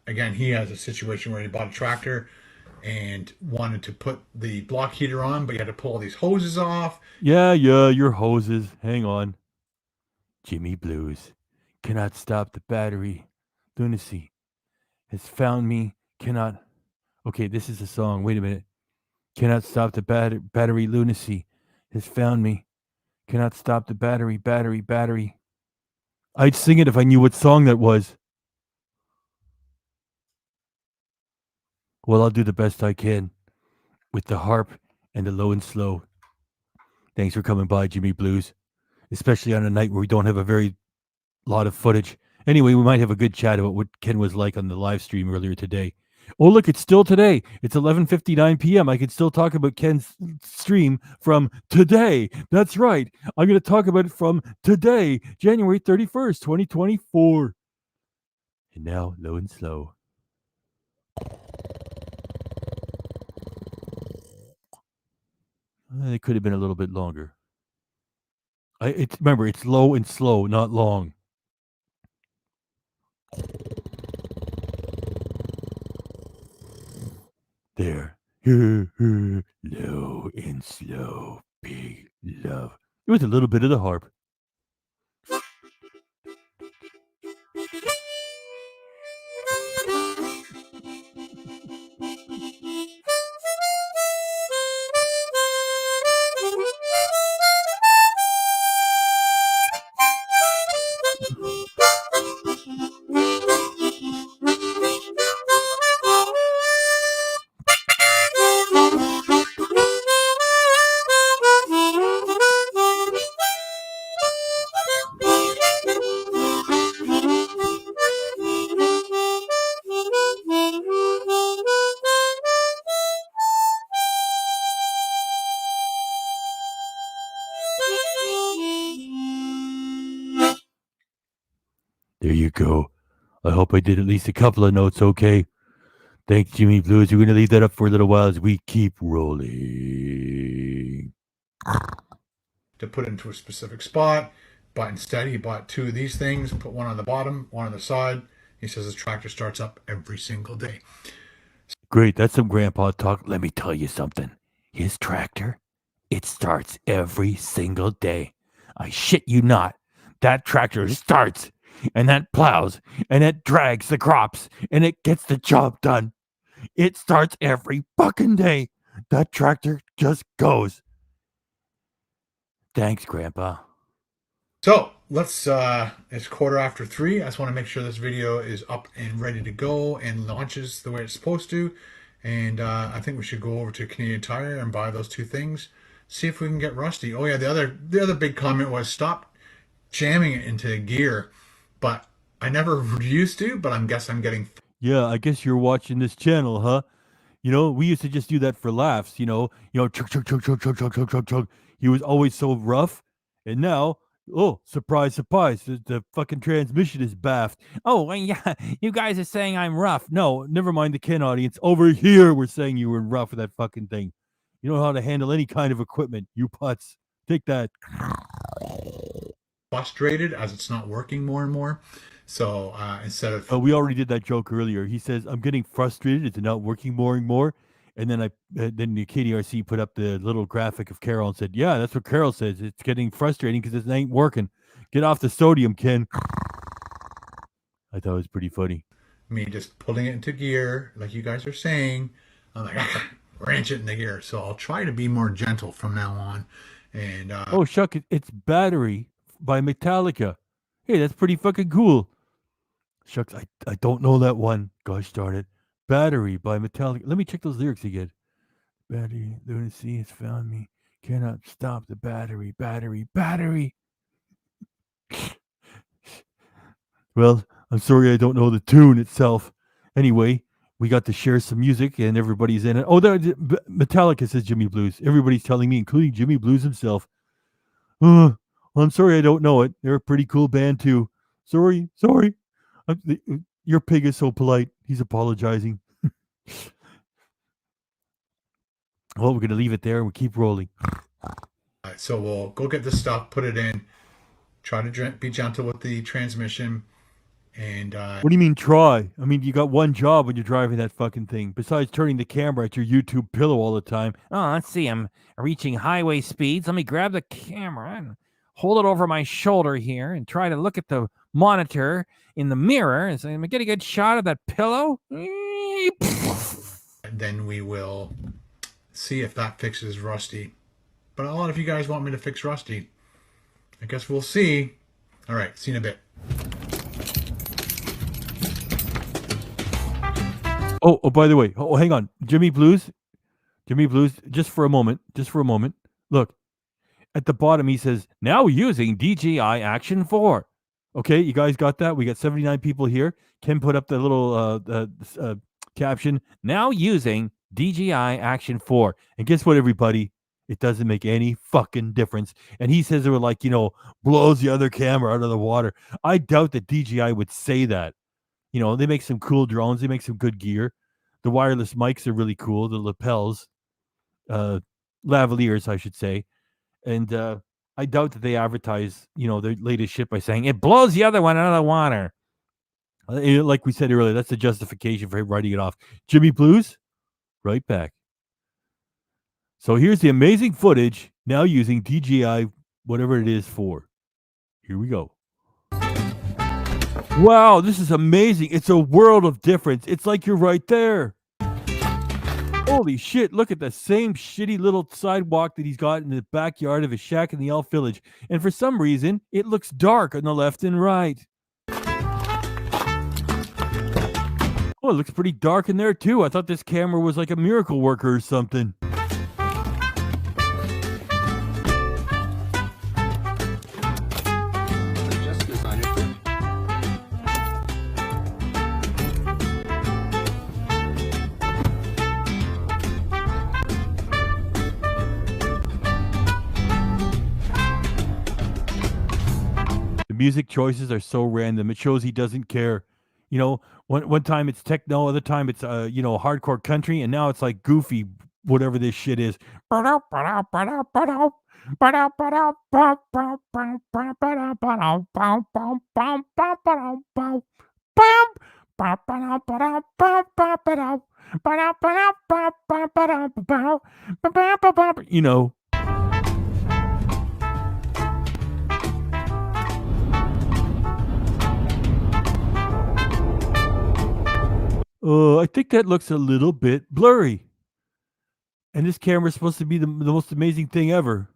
Again, he has a situation where he bought a tractor and wanted to put the block heater on, but you had to pull all these hoses off. Yeah, your hoses. Hang on. Jimmy Blues cannot stop the battery. Lunacy has found me. Cannot. Okay, this is a song. Wait a minute. Cannot stop the battery. Lunacy has found me. Cannot stop the battery. I'd sing it if I knew what song that was. Well, I'll do the best I can with the harp and the low and slow. Thanks for coming by, Jimmy Blues, especially on a night where we don't have a very lot of footage. Anyway, we might have a good chat about what Ken was like on the live stream earlier today. Oh, look, it's still today. It's 11:59 p.m. I could still talk about Ken's stream from today. That's right. I'm going to talk about it from today, January 31st, 2024. And now, low and slow. It could have been a little bit longer. Remember, it's low and slow, not long. There. Low and slow. Big love. It was a little bit of the harp. There you go. I hope I did at least a couple of notes okay. Thanks, Jimmy Blues. We're going to leave that up for a little while as we keep rolling. To put into a specific spot, but instead he bought 2 of these things, put one on the bottom, one on the side. He says his tractor starts up every single day. Great, that's some grandpa talk. Let me tell you something. His tractor, it starts every single day. I shit you not. That tractor starts, and that plows, and it drags the crops, and it gets the job done. It starts every fucking day. That tractor just goes. Thanks, Grandpa. So let's, it's 3:15. I just want to make sure this video is up and ready to go and launches the way it's supposed to. And I think we should go over to Canadian Tire and buy those 2 things. See if we can get rusty. Oh yeah, the other big comment was stop jamming it into gear. But I never used to, but I guess I'm getting... Yeah, I guess you're watching this channel, huh? You know, we used to just do that for laughs, chug, chug, chug, chug, chug, chug, chug, chug, chug. He was always so rough. And now, oh, surprise, surprise, the fucking transmission is baffed. Oh, well, yeah, you guys are saying I'm rough. No, never mind the Ken audience. Over here, we're saying you were rough with that fucking thing. You don't know how to handle any kind of equipment, you putz. Take that. Frustrated as it's not working more and more. So instead of... we already did that joke earlier. He says, I'm getting frustrated. It's not working more and more. And then then the KDRC put up the little graphic of Carol and said, yeah, that's what Carol says. It's getting frustrating because it ain't working. Get off the sodium, Ken. I thought it was pretty funny. Me just pulling it into gear, like you guys are saying. I'm like, wrench it in the gear. So I'll try to be more gentle from now on. And oh, shuck, it's Battery by Metallica. Hey, that's pretty fucking cool. Shucks, I don't know that one. Gosh darn it. Battery by Metallica. Let me check those lyrics again. Battery, the sea has found me. Cannot stop the battery, battery, battery. Well, I'm sorry I don't know the tune itself. Anyway, we got to share some music and everybody's in it. Oh, Metallica, says Jimmy Blues. Everybody's telling me, including Jimmy Blues himself. Well, I'm sorry I don't know it. They're a pretty cool band too. Sorry. Your pig is so polite. He's apologizing. Well, we're going to leave it there and we'll keep rolling. So we'll go get this stuff, put it in, try to be gentle with the transmission. And what do you mean try? I mean, you got one job when you're driving that fucking thing, besides turning the camera at your YouTube pillow all the time. Oh, let's see. I'm reaching highway speeds. Let me grab the camera and hold it over my shoulder here and try to look at the monitor in the mirror and say, am I getting a good shot of that pillow? And then we will see if that fixes Rusty. But a lot of you guys want me to fix Rusty. I guess we'll see. All right, see you in a bit. Oh, by the way. Oh, hang on. Jimmy Blues, just for a moment. Look, at the bottom he says, now using DJI Action 4. Okay, you guys got that? We got 79 people here. Ken put up the little caption, now using DJI Action 4. And guess what, everybody? It doesn't make any fucking difference. And he says it would, like, blows the other camera out of the water. I doubt that DJI would say that. They make some cool drones. They make some good gear. The wireless mics are really cool. The lapels, lavaliers, I should say. And I doubt that they advertise, their latest shit by saying it blows the other one out of the water. Like we said earlier, that's the justification for him writing it off. Jimmy Blues, right back. So here's the amazing footage now using DJI, whatever it is for. Here we go. Wow, this is amazing. It's a world of difference. It's like you're right there. Holy shit, look at the same shitty little sidewalk that he's got in the backyard of his shack in the Elf Village. And for some reason, it looks dark on the left and right. Oh, it looks pretty dark in there too. I thought this camera was like a miracle worker or something. Music choices are so random. It shows he doesn't care. One time it's techno, other time it's hardcore country, and now it's like goofy, whatever this shit is. I think that looks a little bit blurry. And this camera is supposed to be the most amazing thing ever.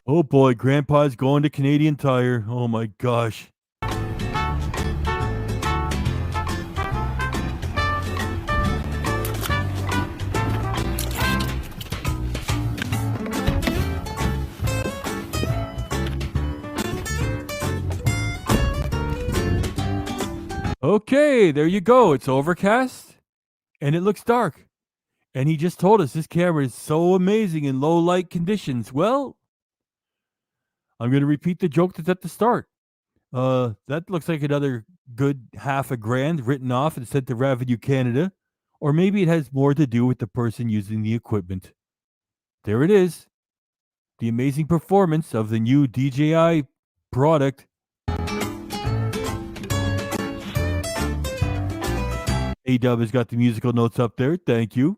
Oh boy, Grandpa's going to Canadian Tire. Oh my gosh. Okay, there you go. It's overcast and it looks dark. And he just told us this camera is so amazing in low light conditions. Well, I'm going to repeat the joke that's at the start. That looks like another good $500 written off and sent to Revenue Canada. Or maybe it has more to do with the person using the equipment. There it is. The amazing performance of the new DJI product. A-Dub has got the musical notes up there. Thank you.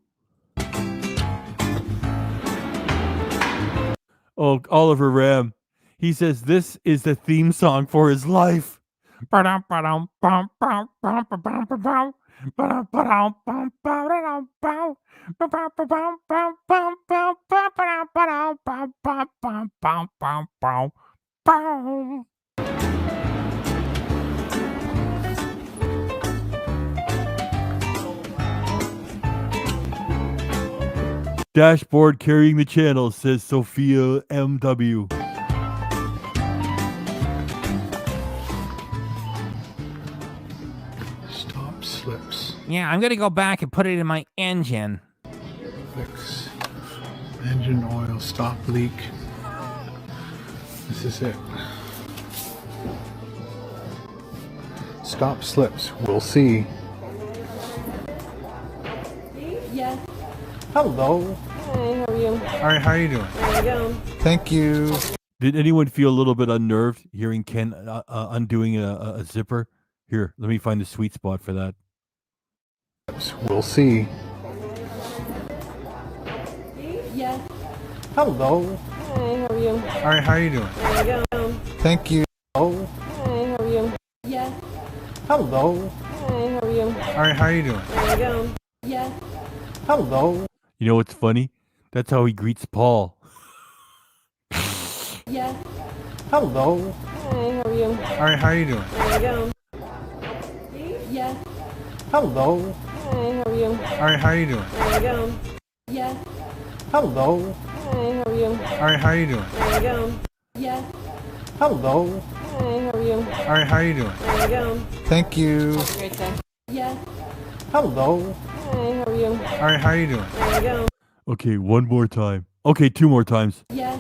Oh, Oliver Ram. He says this is the theme song for his life. Dashboard carrying the channel, says Sophia MW. Stop slips. Yeah, I'm gonna go back and put it in my engine. Fix engine oil, stop leak. This is it. Stop slips. We'll see. Yes. Hello. Hey, how are you? All right, how are you doing? There you go. Thank you. Did anyone feel a little bit unnerved hearing Ken undoing a zipper? Here, let me find the sweet spot for that. We'll see. Yes. Hello. Hey, how are you? All right, how are you doing? There you go. Thank you. Hello. Hey, how are you? Yes. Hello. Hey, how are you? All right, how are you doing? There you go. Yes. Hello. You know what's funny? That's how he greets Paul. Yes. Hello. Hey, how are you? All right, how are you doing? There you go. Yes. Hello. Hey, how are you? All right, how are you doing? There you go. Yes. Hello. Hey, how are you? All right, how are you doing? There you go. Yes. Hello. Hey, how are you? All right, how are you doing? There you go. Thank you. Great day. Yes. Hello. Hey, how are you? All right, how are you doing? There you go. Okay, one more time. Okay, two more times. Yes.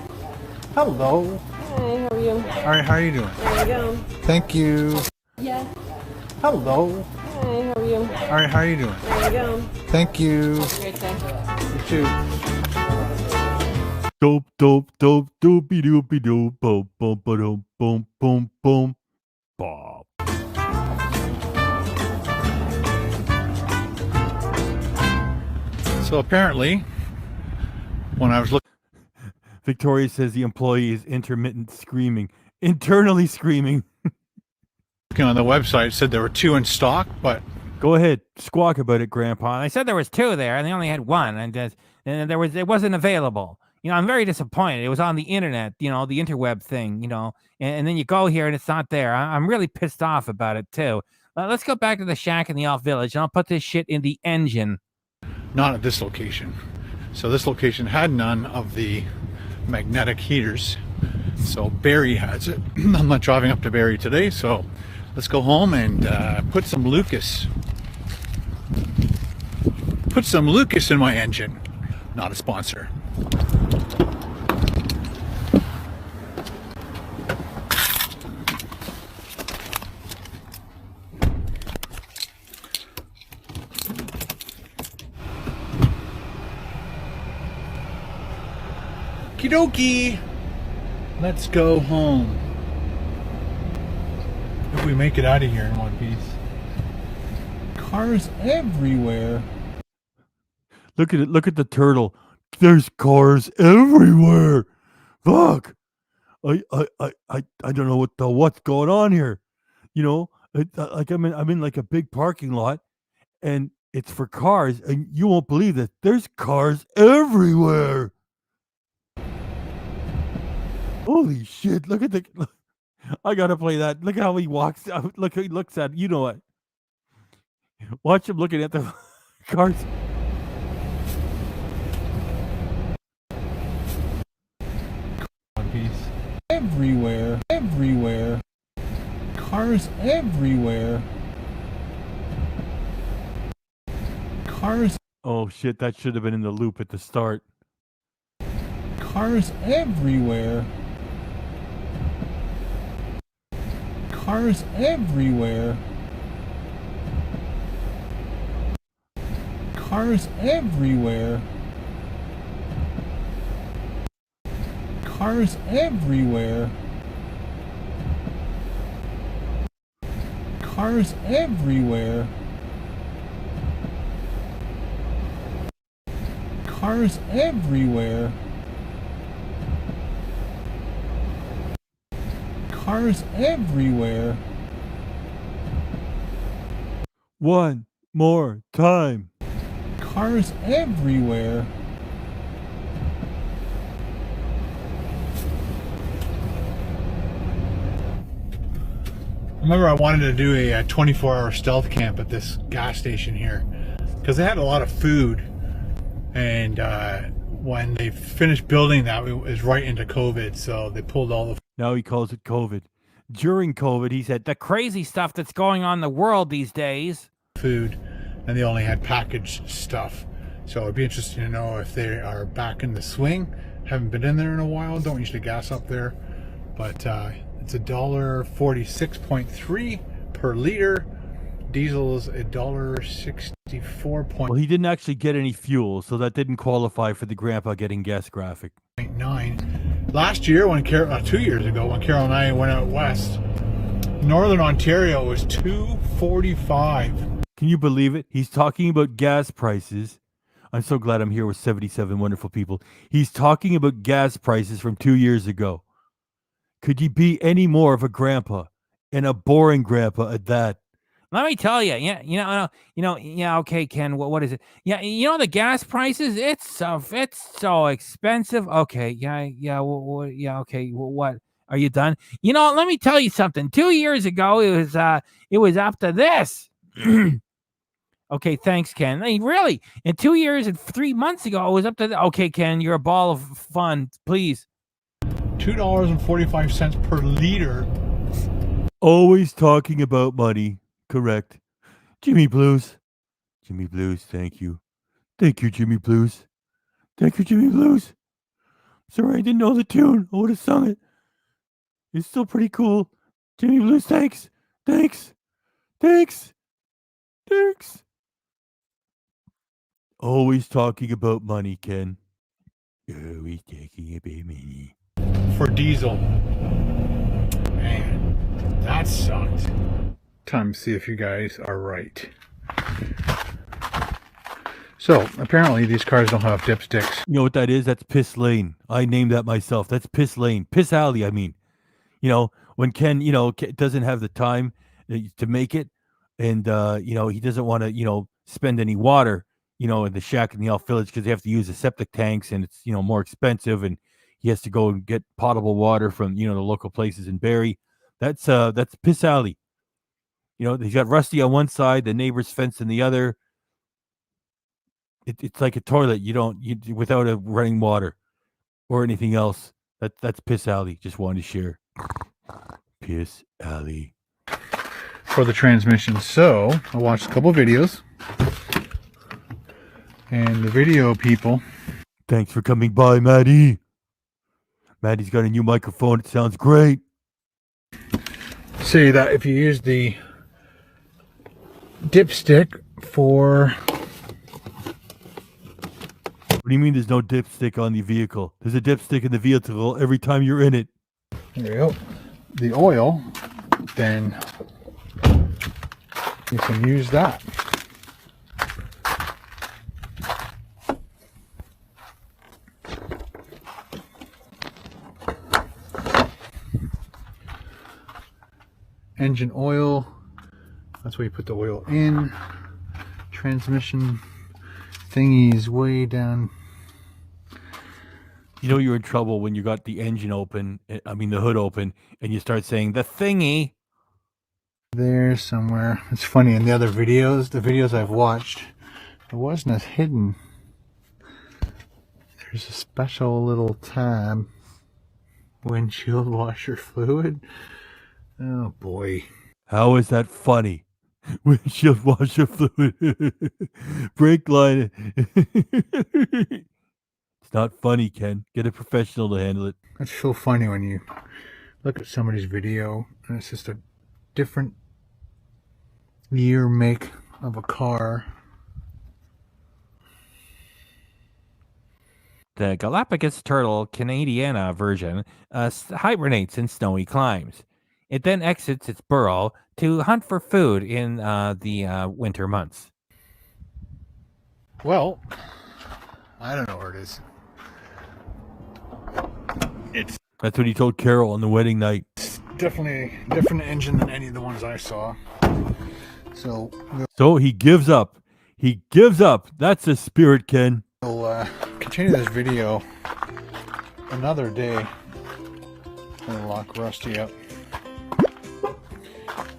Hello. Hey, how are you? All right, how are you doing? There you go. Thank you. Yes. Hello. Hey, how are How are you? All right, how are you doing? There you go. Thank you. Have a great day. You too. Dope, dope, dope, doopy doopy doop, boom, boom, boom, boom, boom, boom, bob. So apparently, when I was looking Victoria says the employee is intermittent screaming, internally screaming. on the website, it said there were 2 in stock, but Go ahead, squawk about it, Grandpa. I said there was 2 there, and they only had 1, and it wasn't available. I'm very disappointed. It was on the internet, the interweb thing, and then you go here and it's not there. I'm really pissed off about it too. Let's go back to the shack in the Elf Village, and I'll put this shit in the engine. not at this location. So this location had none of the magnetic heaters. So Barrie has it. I'm not driving up to Barrie today, so let's go home and put some Lucas in my engine. Not a sponsor. Okie dokie. Let's go home. If we make it out of here in one piece. Cars everywhere. Look at it. Look at the turtle. There's cars everywhere. Fuck. I don't know what's going on here. Like I'm in like a big parking lot, and it's for cars, and you won't believe that there's cars everywhere. Holy shit! Look at the. I gotta play that. Look how he walks. Look how he looks at. You know what? Watch him looking at the cars. One piece. Everywhere. Everywhere. Cars everywhere. Cars. Oh shit! That should have been in the loop at the start. Cars everywhere. Cars everywhere. Cars everywhere. Cars everywhere. Cars everywhere. Cars everywhere. Cars everywhere. One more time. Cars everywhere. Remember, I wanted to do a 24-hour stealth camp at this gas station here because they had a lot of food, and when they finished building that, it was right into COVID, so they pulled all the Now he calls it COVID. During COVID, he said The crazy stuff that's going on in the world these days. food, and they only had packaged stuff. So it'd be interesting to know if they are back in the swing. Haven't been in there in a while. Don't usually gas up there, but it's $1.46.3 per liter. Diesel is $1.64. Well, he didn't actually get any fuel, so that didn't qualify for the grandpa getting gas graphic. 9. Last year, 2 years ago, when Carol and I went out west, Northern Ontario was $2.45. Can you believe it? He's talking about gas prices. I'm so glad I'm here with 77 wonderful people. He's talking about gas prices from 2 years ago. Could you be any more of a grandpa, and a boring grandpa at that? Let me tell you, okay, Ken, what is it? Yeah, the gas prices, it's so expensive. Okay, okay, what? Are you done? Let me tell you something. 2 years ago, it was up to this. Okay, thanks, Ken. I mean, really, in 2 years and 3 months ago, it was up to okay, Ken, you're a ball of fun, please. $2.45 per liter. Always talking about money. Correct. Jimmy Blues. Jimmy Blues, thank you. Thank you, Jimmy Blues. Thank you, Jimmy Blues. Sorry, I didn't know the tune. I would have sung it. It's still pretty cool. Jimmy Blues, thanks. Thanks. Thanks. Thanks. Always talking about money, Ken. Always talking about money. For diesel. Man, that sucked. Time to see if you guys are right. So, apparently these cars don't have dipsticks. You know what that is? That's piss lane. I named that myself. That's piss lane. Piss alley, I mean. You know, when Ken, doesn't have the time to make it, and, he doesn't want to, spend any water, in the shack in the Elf Village because they have to use the septic tanks and it's, more expensive, and he has to go and get potable water from, the local places in Barrie. That's piss alley. He's got Rusty on one side, the neighbor's fence in the other. It's like a toilet. You without a running water or anything else. That's piss alley. Just wanted to share. Piss alley. For the transmission. So, I watched a couple videos. And the video people. Thanks for coming by, Maddie. Maddie's got a new microphone. It sounds great. Say that if you use the dipstick for... What do you mean there's no dipstick on the vehicle? There's a dipstick in the vehicle every time you're in it. There you go. The oil, then you can use that. Engine oil, that's where you put the oil in. Transmission thingy's way down. You're in trouble when you got the engine open, the hood open, and you start saying, the thingy. There somewhere. It's funny, in the other videos, the videos I've watched, it wasn't as hidden. There's a special little tab. Windshield washer fluid. Oh boy. How is that funny? Windshield washer fluid. Brake line. It's not funny, Ken. Get a professional to handle it. That's so funny when you look at somebody's video and it's just a different year make of a car. The Galapagos turtle Canadiana version hibernates in snowy climes. It then exits its burrow to hunt for food in the winter months. Well, I don't know where it is. That's what he told Carol on the wedding night. It's definitely a different engine than any of the ones I saw. So he gives up. He gives up. That's the spirit, Ken. We'll continue this video another day. Gonna lock Rusty up.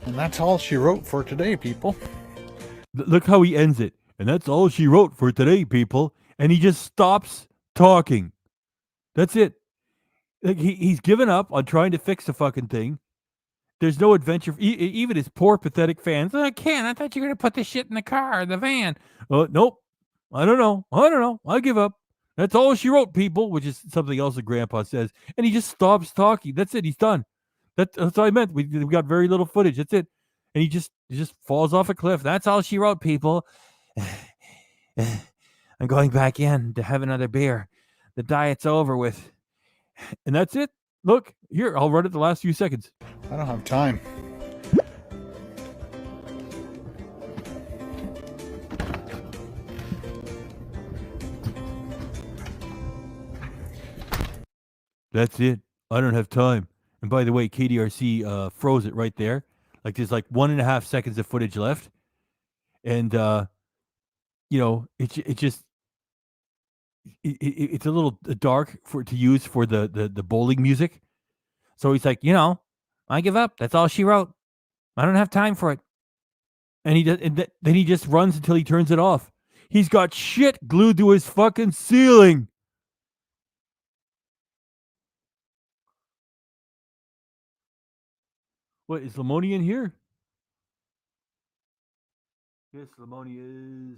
And that's all she wrote for today, people. Look how he ends it. And that's all she wrote for today, people. And he just stops talking. That's it. Like he's given up on trying to fix the fucking thing. There's no adventure. Even his poor, pathetic fans. I can't. I thought you were going to put the shit in the car, the van. Nope. I don't know. I give up. That's all she wrote, people, which is something else that Grandpa says. And he just stops talking. That's it. He's done. That's all I meant. We got very little footage. That's it. And he just falls off a cliff. That's all she wrote, people. I'm going back in to have another beer. The diet's over with. And that's it. Look, here, I'll run it the last few seconds. I don't have time. That's it. I don't have time. And by the way, KDRC froze it right there. Like there's like 1.5 seconds of footage left. And, it's a little dark to use for the bowling music. So he's like, I give up. That's all she wrote. I don't have time for it. And he does. And then he just runs until he turns it off. He's got shit glued to his fucking ceiling. What, is Lamoni in here? Yes, Lamoni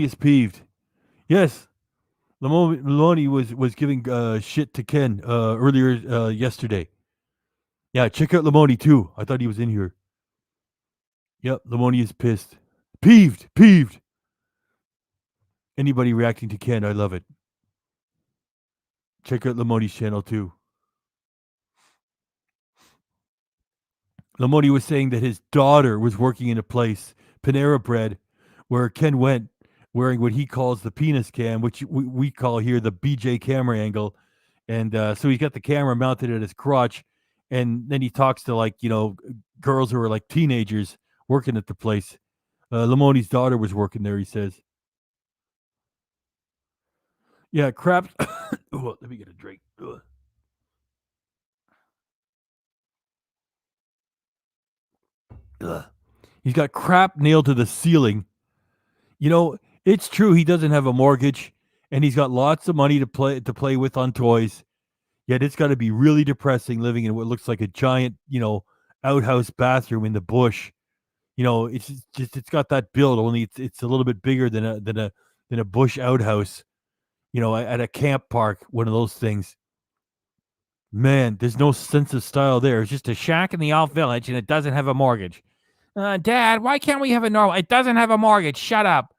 is peeved. Yes. Lamoni was giving shit to Ken earlier yesterday. Yeah, check out Lamoni too. I thought he was in here. Yep, Lamoni is pissed. Peeved. Anybody reacting to Ken, I love it. Check out Lamoni's channel too. Lamoni was saying that his daughter was working in a place, Panera Bread, where Ken went wearing what he calls the penis cam, which we call here the BJ camera angle. And so he's got the camera mounted at his crotch. And then he talks to, like, girls who are like teenagers working at the place. Lamoni's daughter was working there, he says. Yeah, crap. Oh, let me get a drink. Ugh. He's got crap nailed to the ceiling. It's true he doesn't have a mortgage, and he's got lots of money to play with on toys. Yet it's got to be really depressing living in what looks like a giant, outhouse bathroom in the bush. It's got that build, only it's a little bit bigger than a bush outhouse. At a camp park, one of those things. Man, there's no sense of style there. It's just a shack in the Alt Village, and it doesn't have a mortgage. Dad, why can't we have a normal? It doesn't have a mortgage. Shut up.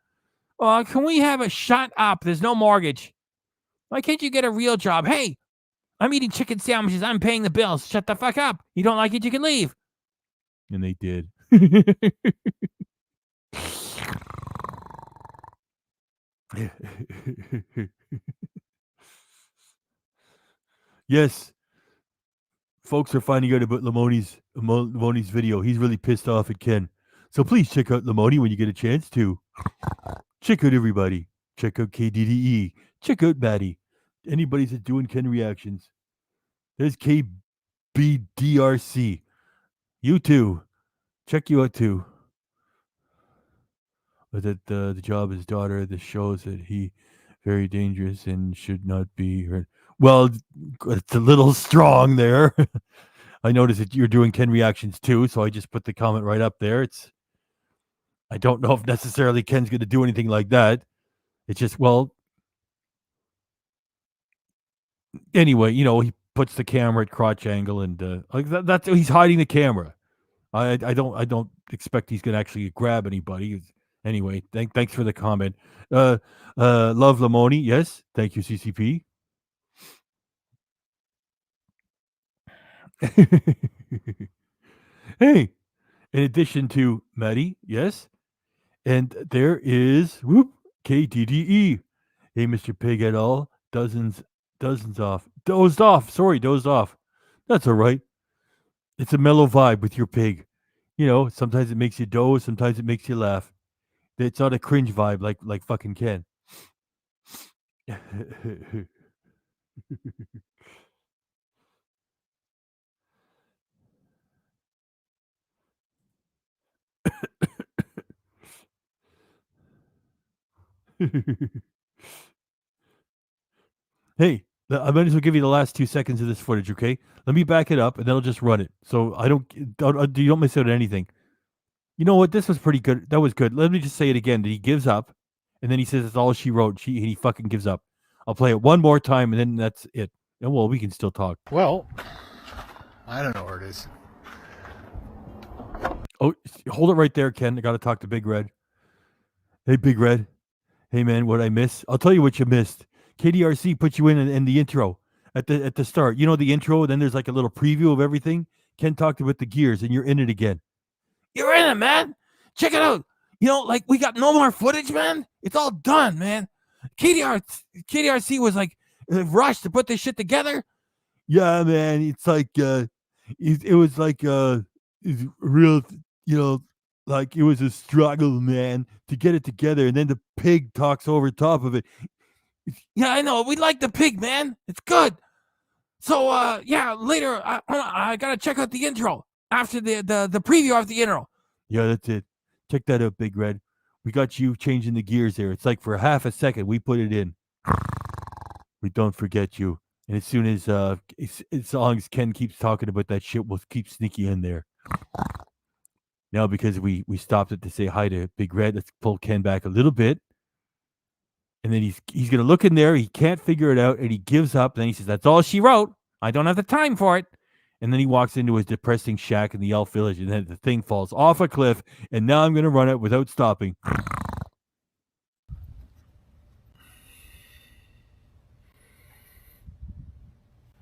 Can we have a shut up? There's no mortgage. Why can't you get a real job? Hey, I'm eating chicken sandwiches. I'm paying the bills. Shut the fuck up. You don't like it, you can leave. And they did. Yes. Folks are finding out about Lamoni's video. He's really pissed off at Ken. So please check out Lamoni when you get a chance to. Check out everybody. Check out KDDE. Check out Maddie. Anybody's that's doing Ken reactions. There's KBDRC. You too. Check you out too. But that the job his daughter, this shows that he very dangerous and should not be hurt. Well, it's a little strong there. I noticed that you're doing Ken reactions too, so I just put the comment right up there. I don't know if necessarily Ken's going to do anything like that. It's just, anyway, he puts the camera at crotch angle, and like that's he's hiding the camera. I don't expect he's going to actually grab anybody. Anyway, thanks for the comment. Love Lamoni, yes. Thank you, CCP. Hey, in addition to Maddie, yes. And there is KDDE. Hey, Mr. Pig et al. Dozens off. Dozed off. That's all right. It's a mellow vibe with your pig. Sometimes it makes you doze, sometimes it makes you laugh. It's not a cringe vibe like fucking Ken. Hey, I might as well give you the last 2 seconds of this footage, okay? Let me back it up, and then I'll just run it. So you don't miss out on anything. You know what? This was pretty good. That was good. Let me just say it again. That he gives up, and then he says it's all she wrote. He fucking gives up. I'll play it one more time, and then that's it. And we can still talk. Well, I don't know where it is. Oh, hold it right there, Ken. I got to talk to Big Red. Hey, Big Red. Hey, man, what I miss? I'll tell you what you missed. KDRC put you in the intro at the start. The intro, then there's like a little preview of everything. Ken talked about the gears, and you're in it again. You're in it, man. Check it out. Like we got no more footage, man. It's all done, man. KDRC was like rushed to put this shit together. Yeah, man. It's like it was like it's real, like it was a struggle, man, to get it together, and then the pig talks over top of it. Yeah, I know. We like the pig, man. It's good. So yeah, later I gotta check out the intro after the preview of the intro. Yeah, that's it. Check that out, Big Red. We got you changing the gears there. It's like for half a second we put it in. We don't forget you. And as soon as long as Ken keeps talking about that shit, we'll keep sneaky in there. Now, because we stopped it to say hi to Big Red, let's pull Ken back a little bit. And then he's going to look in there. He can't figure it out, and he gives up. And then he says, that's all she wrote. I don't have the time for it. And then he walks into his depressing shack in the elf village, and then the thing falls off a cliff, and now I'm going to run it without stopping.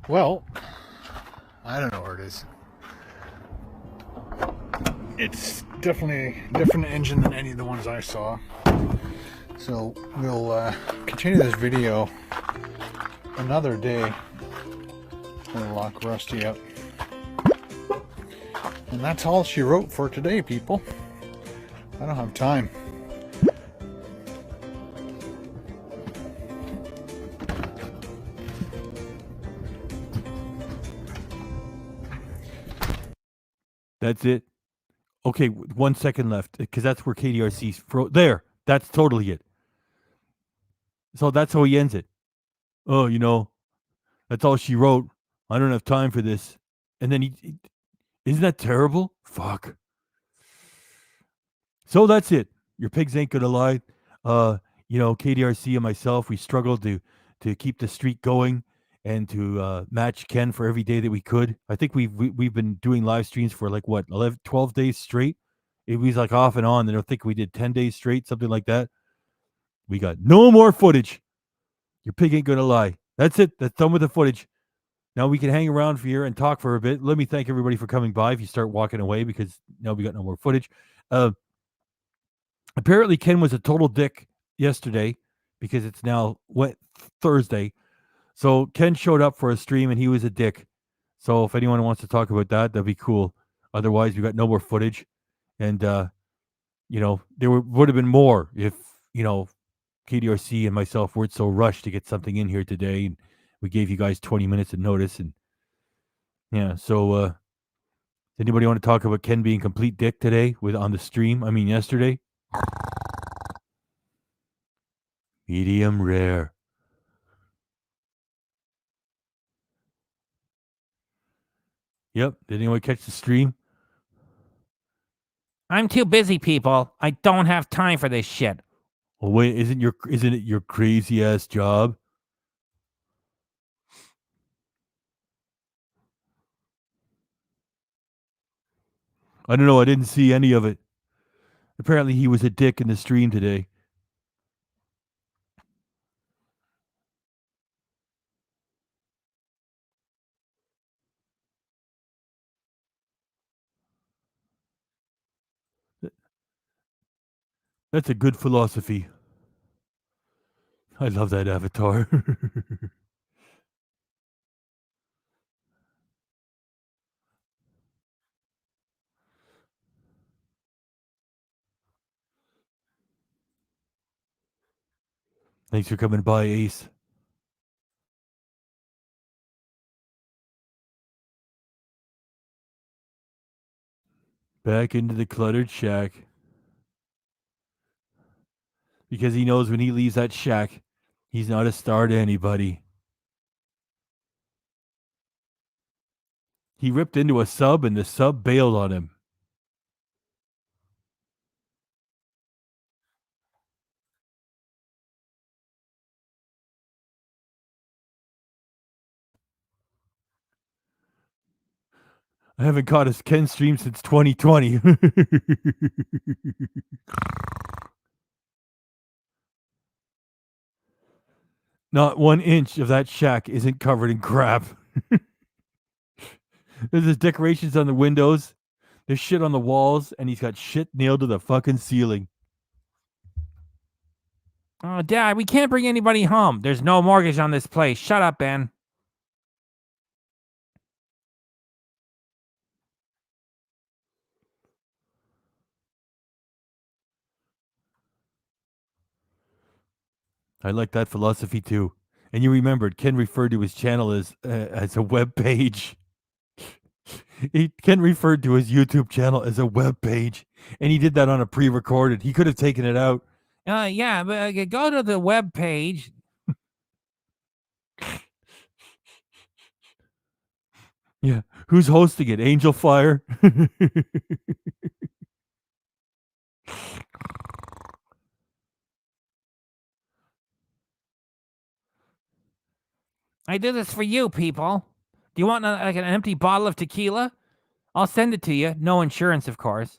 Well, I don't know where it is. It's definitely a different engine than any of the ones I saw. So we'll continue this video another day. We'll lock Rusty up. And that's all she wrote for today, people. I don't have time. That's it. Okay, 1 second left, because that's where KDRC's there. That's totally it. So that's how he ends it. Oh, that's all she wrote. I don't have time for this. And then he isn't that terrible? Fuck. So that's it. Your pigs ain't gonna lie. KDRC and myself, we struggled to keep the streak going and to match Ken for every day that we could. I think we've been doing live streams for like what 11, 12 days straight. It was like off and on. And I think we did 10 days straight, something like that. We got no more footage. Your pig ain't gonna lie. That's it. That's done with the footage. Now we can hang around here and talk for a bit. Let me thank everybody for coming by if you start walking away, because now we got no more footage. Apparently Ken was a total dick yesterday because it's now Thursday. So Ken showed up for a stream and he was a dick. So if anyone wants to talk about that, that'd be cool. Otherwise, we got no more footage. And, there would have been more if, KDRC and myself weren't so rushed to get something in here today. And we gave you guys 20 minutes of notice. And yeah, so does anybody want to talk about Ken being complete dick today on the stream? I mean, yesterday? Medium rare. Yep. Did anyone catch the stream? I'm too busy, people. I don't have time for this shit. Well, wait, isn't it your crazy ass job? I don't know. I didn't see any of it. Apparently, he was a dick in the stream today. That's a good philosophy. I love that avatar. Thanks for coming by, Ace. Back into the cluttered shack. Because he knows when he leaves that shack, he's not a star to anybody. He ripped into a sub and the sub bailed on him. I haven't caught a Ken stream since 2020. Not 1 inch of that shack isn't covered in crap. There's decorations on the windows. There's shit on the walls, and he's got shit nailed to the fucking ceiling. Oh, Dad, we can't bring anybody home. There's no mortgage on this place. Shut up, Ben. I like that philosophy too. And you remembered Ken referred to his channel as a web page. Ken referred to his YouTube channel as a web page, and he did that on a pre-recorded. He could have taken it out. Yeah, but go to the web page. Yeah, who's hosting it? Angel Fire. I did this for you, people. Do you want like an empty bottle of tequila? I'll send it to you. No insurance, of course.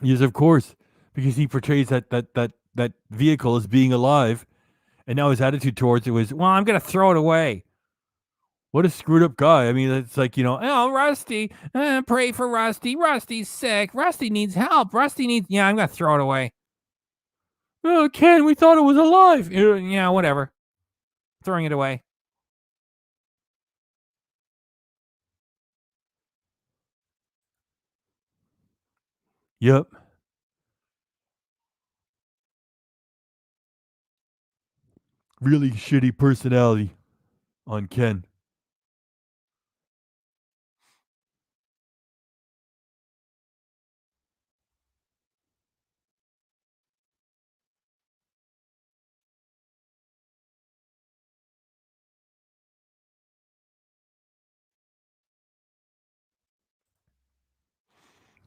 Yes, of course, because he portrays that vehicle as being alive, and now his attitude towards it was, well, I'm gonna throw it away. What a screwed up guy. I mean, it's like, oh, Rusty, pray for Rusty. Rusty's sick. Rusty needs help. Yeah, I'm gonna throw it away. Oh, Ken, we thought it was alive. Yeah, whatever. Throwing it away. Yep. Really shitty personality on Ken.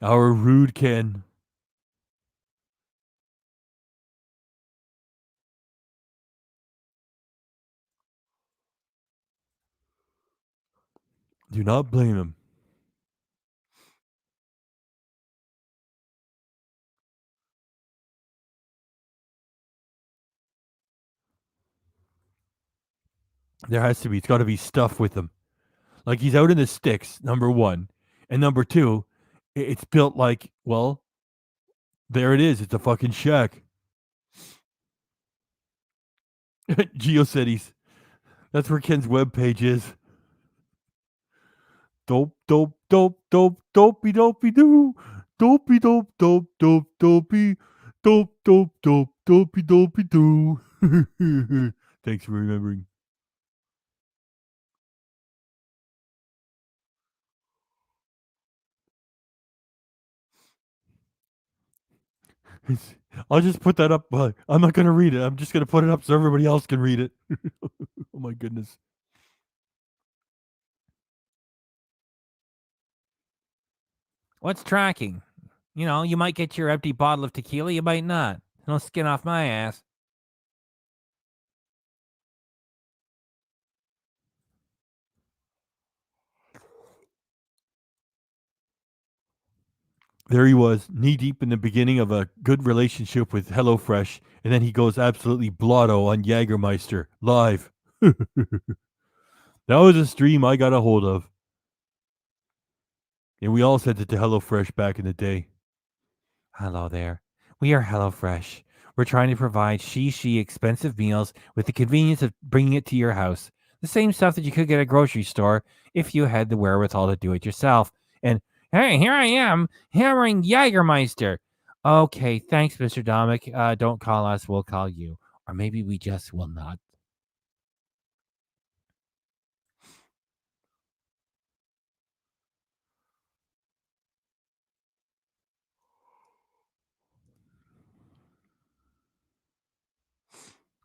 Our rude Ken. Do not blame him. There has to be. It's got to be stuff with him. Like he's out in the sticks, number one. And number two, it's built like, well, there it is. It's a fucking shack. GeoCities. That's where Ken's webpage is. Dope, dope, dope, dope, dopey, dopey, doo. Dopey, dope, dope, dope, dopey. Dope, dope, dope, dopey, dopey, doo. Thanks for remembering. I'll just put that up. I'm not going to read it. I'm just going to put it up so everybody else can read it. Oh my goodness. What's tracking? You might get your empty bottle of tequila, you might not. No skin off my ass. There he was, knee deep in the beginning of a good relationship with HelloFresh, and then he goes absolutely blotto on Jägermeister live. That was a stream I got a hold of. And we all sent it to HelloFresh back in the day. Hello there. We are HelloFresh. We're trying to provide she expensive meals with the convenience of bringing it to your house. The same stuff that you could get at a grocery store if you had the wherewithal to do it yourself. And hey, here I am hammering Jägermeister. Okay, thanks, Mr. Domik. Don't call us, we'll call you. Or maybe we just will not.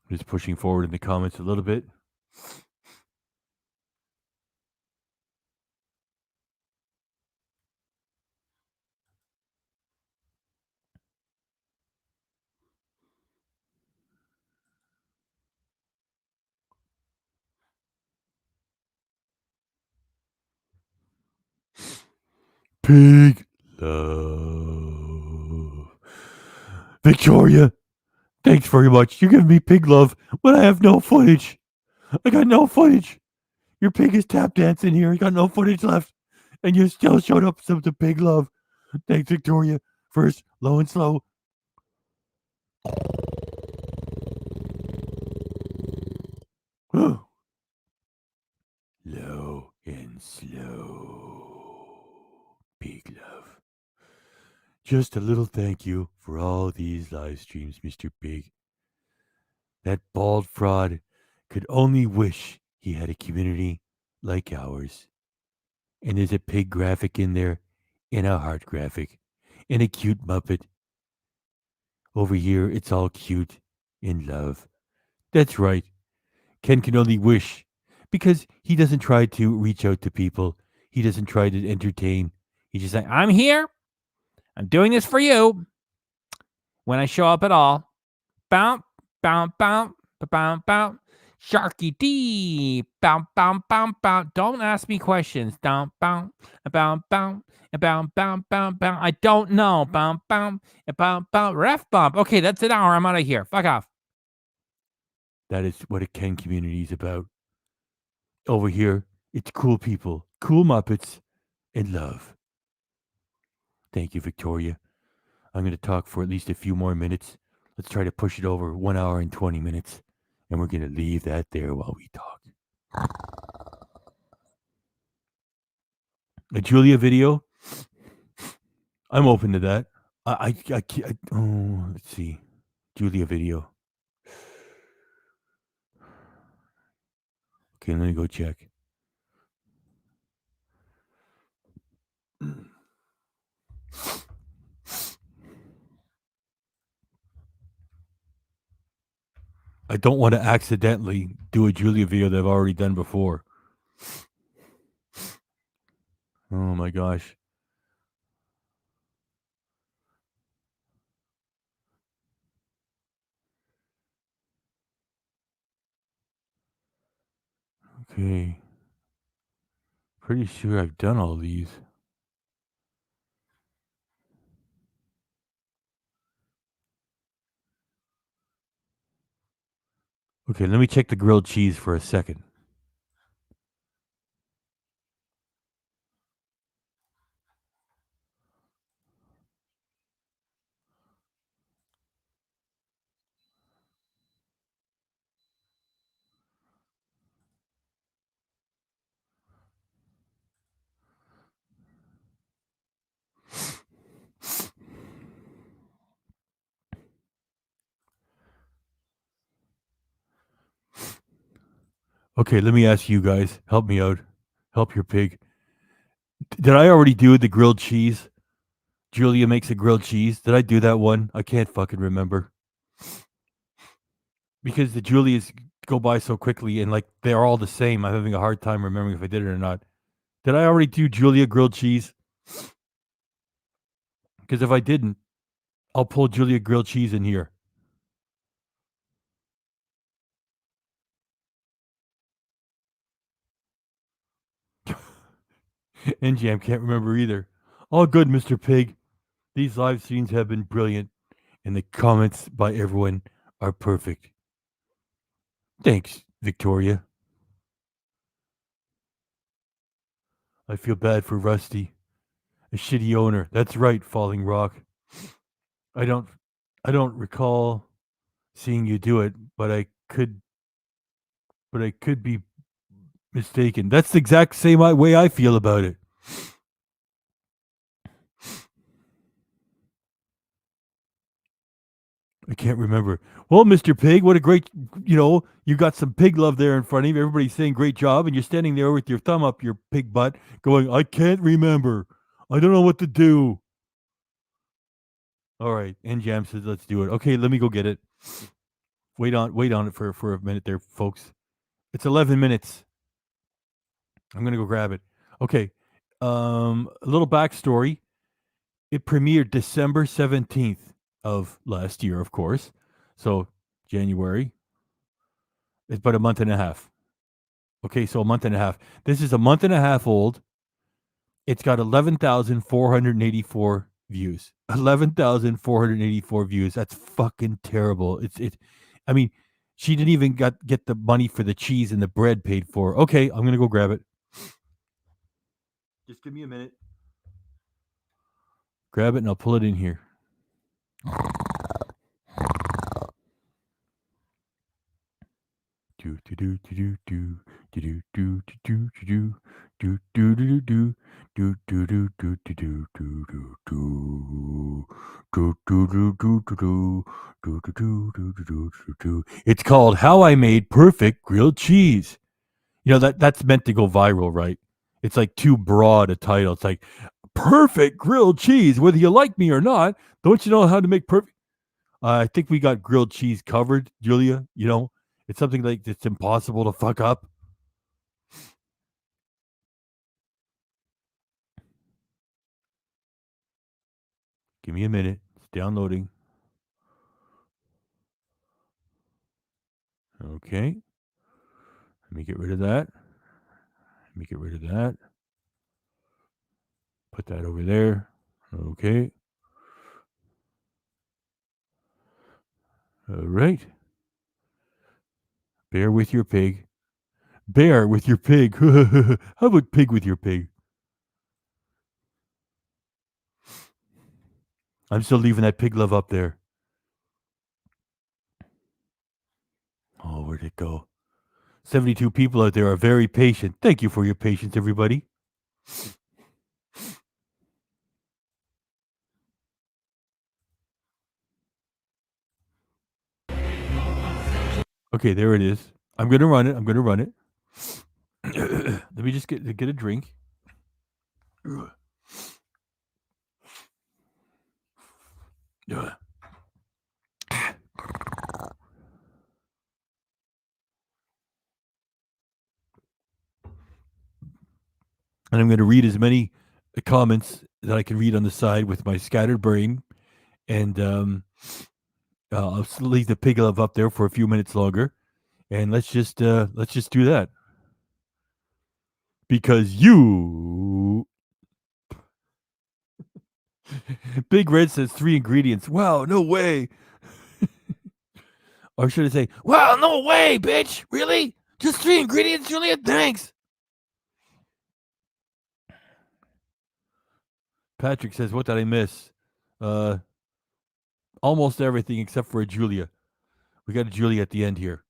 Just pushing forward in the comments a little bit. Pig love. Victoria, thanks very much. You're giving me pig love when I have no footage. I got no footage. Your pig is tap dancing here. You got no footage left. And you still showed up some to pig love. Thanks, Victoria. First, low and slow. Low and slow. Pig love. Just a little thank you for all these live streams, Mr. Big. That bald fraud could only wish he had a community like ours. And there's a pig graphic in there, and a heart graphic, and a cute Muppet. Over here, it's all cute in love. That's right. Ken can only wish because he doesn't try to reach out to people. He doesn't try to entertain. He just like, I'm here. I'm doing this for you. When I show up at all, bounce, bounce, bounce, bounce, bounce. Sharky D, bounce, bounce, bounce, bounce. Don't ask me questions. Bounce, bounce, bounce, bounce, bounce, bounce, bounce, bounce. I don't know. Bounce, bounce, bounce, bounce. Ref bump. Okay, that's an hour. I'm out of here. Fuck off. That is what a Ken community is about. Over here, it's cool people, cool Muppets, and love. Thank you, Victoria. I'm going to talk for at least a few more minutes. Let's try to push it over 1 hour and 20 minutes. And we're going to leave that there while we talk. A Julia video? I'm open to that. Let's see. Julia video. Okay, let me go check. I don't want to accidentally do a Julia video that I've already done before. Oh my gosh. Okay. Pretty sure I've done all these. Okay, let me check the grilled cheese for a second. Okay, let me ask you guys. Help me out. Help your pig. Did I already do the grilled cheese? Julia makes a grilled cheese. Did I do that one? I can't fucking remember. Because the Julias go by so quickly and like they're all the same. I'm having a hard time remembering if I did it or not. Did I already do Julia grilled cheese? Because if I didn't, I'll pull Julia grilled cheese in here. NGM can't remember either. All good, Mr. Pig. These live streams have been brilliant, and the comments by everyone are perfect. Thanks, Victoria. I feel bad for Rusty. A shitty owner. That's right, Falling Rock. I don't recall seeing you do it, but I could be mistaken. That's the exact same way I feel about it. I can't remember. Well, Mr. Pig, what a great, you got some pig love there in front of you. Everybody's saying great job, and you're standing there with your thumb up your pig butt going, I can't remember. I don't know what to do. All right. NJam says, let's do it. Okay, let me go get it. Wait on it for a minute there, folks. It's 11 minutes. I'm going to go grab it. Okay. A little backstory. It premiered December 17th of last year, of course. So January. It's about a month and a half. Okay, so a month and a half. This is a month and a half old. It's got 11,484 views. 11,484 views. That's fucking terrible. I mean, she didn't even get the money for the cheese and the bread paid for. Okay, I'm going to go grab it. Just give me a minute. Grab it and I'll pull it in here. It's called How I Made Perfect Grilled Cheese. You know, that's meant to go viral, right? It's like too broad a title. It's like perfect grilled cheese, whether you like me or not. Don't you know how to make perfect? I think we got grilled cheese covered, Julia. You know, it's something like it's impossible to fuck up. Give me a minute. It's downloading. Okay. Let me get rid of that. Let me get rid of that. Put that over there. Okay. All right. Bear with your pig. Bear with your pig. How about pig with your pig? I'm still leaving that pig love up there. Oh, where'd it go? 72 people out there are very patient. Thank you for your patience, everybody. Okay, there it is. I'm going to run it. Let me just get a drink. And I'm going to read as many comments that I can read on the side with my scattered brain. And I'll leave the pig love up there for a few minutes longer. And let's just do that. Because you... Big Red says 3 ingredients. Wow, no way. Or should I say, wow, no way, bitch. Really? Just 3 ingredients, Julia? Thanks. Patrick says, what did I miss? Almost everything except for a Julia. We got a Julia at the end here.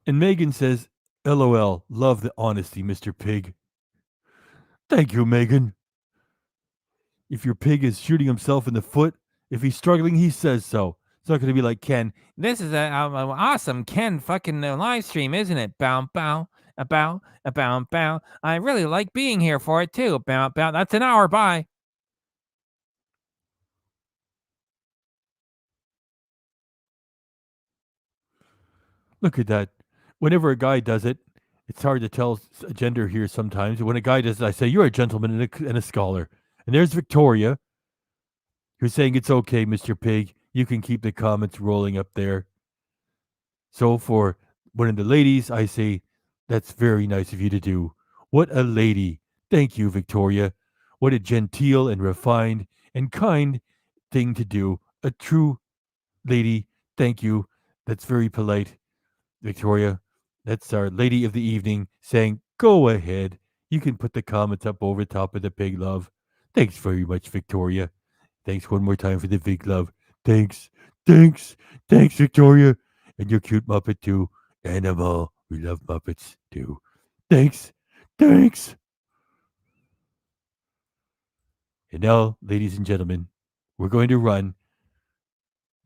And Megan says, LOL, love the honesty, Mr. Pig. Thank you, Megan. If your pig is shooting himself in the foot, if he's struggling, he says so. It's not going to be like Ken. This is an awesome Ken fucking live stream, isn't it? Bow, bow, a bow, a bow, bow. I really like being here for it too. Bow, bow. That's an hour. Bye. Look at that. Whenever a guy does it, it's hard to tell a gender here sometimes. When a guy does it, I say, you're a gentleman and a scholar. And there's Victoria, who's saying, it's okay, Mr. Pig. You can keep the comments rolling up there. So for one of the ladies, I say, that's very nice of you to do. What a lady. Thank you, Victoria. What a genteel and refined and kind thing to do. A true lady. Thank you. That's very polite, Victoria. That's our lady of the evening saying, go ahead. You can put the comments up over top of the pig love. Thanks very much, Victoria. Thanks one more time for the big love. Thanks. Thanks. Thanks, Victoria. And your cute Muppet too. Animal. We love Muppets too. Thanks. Thanks. And now, ladies and gentlemen, we're going to run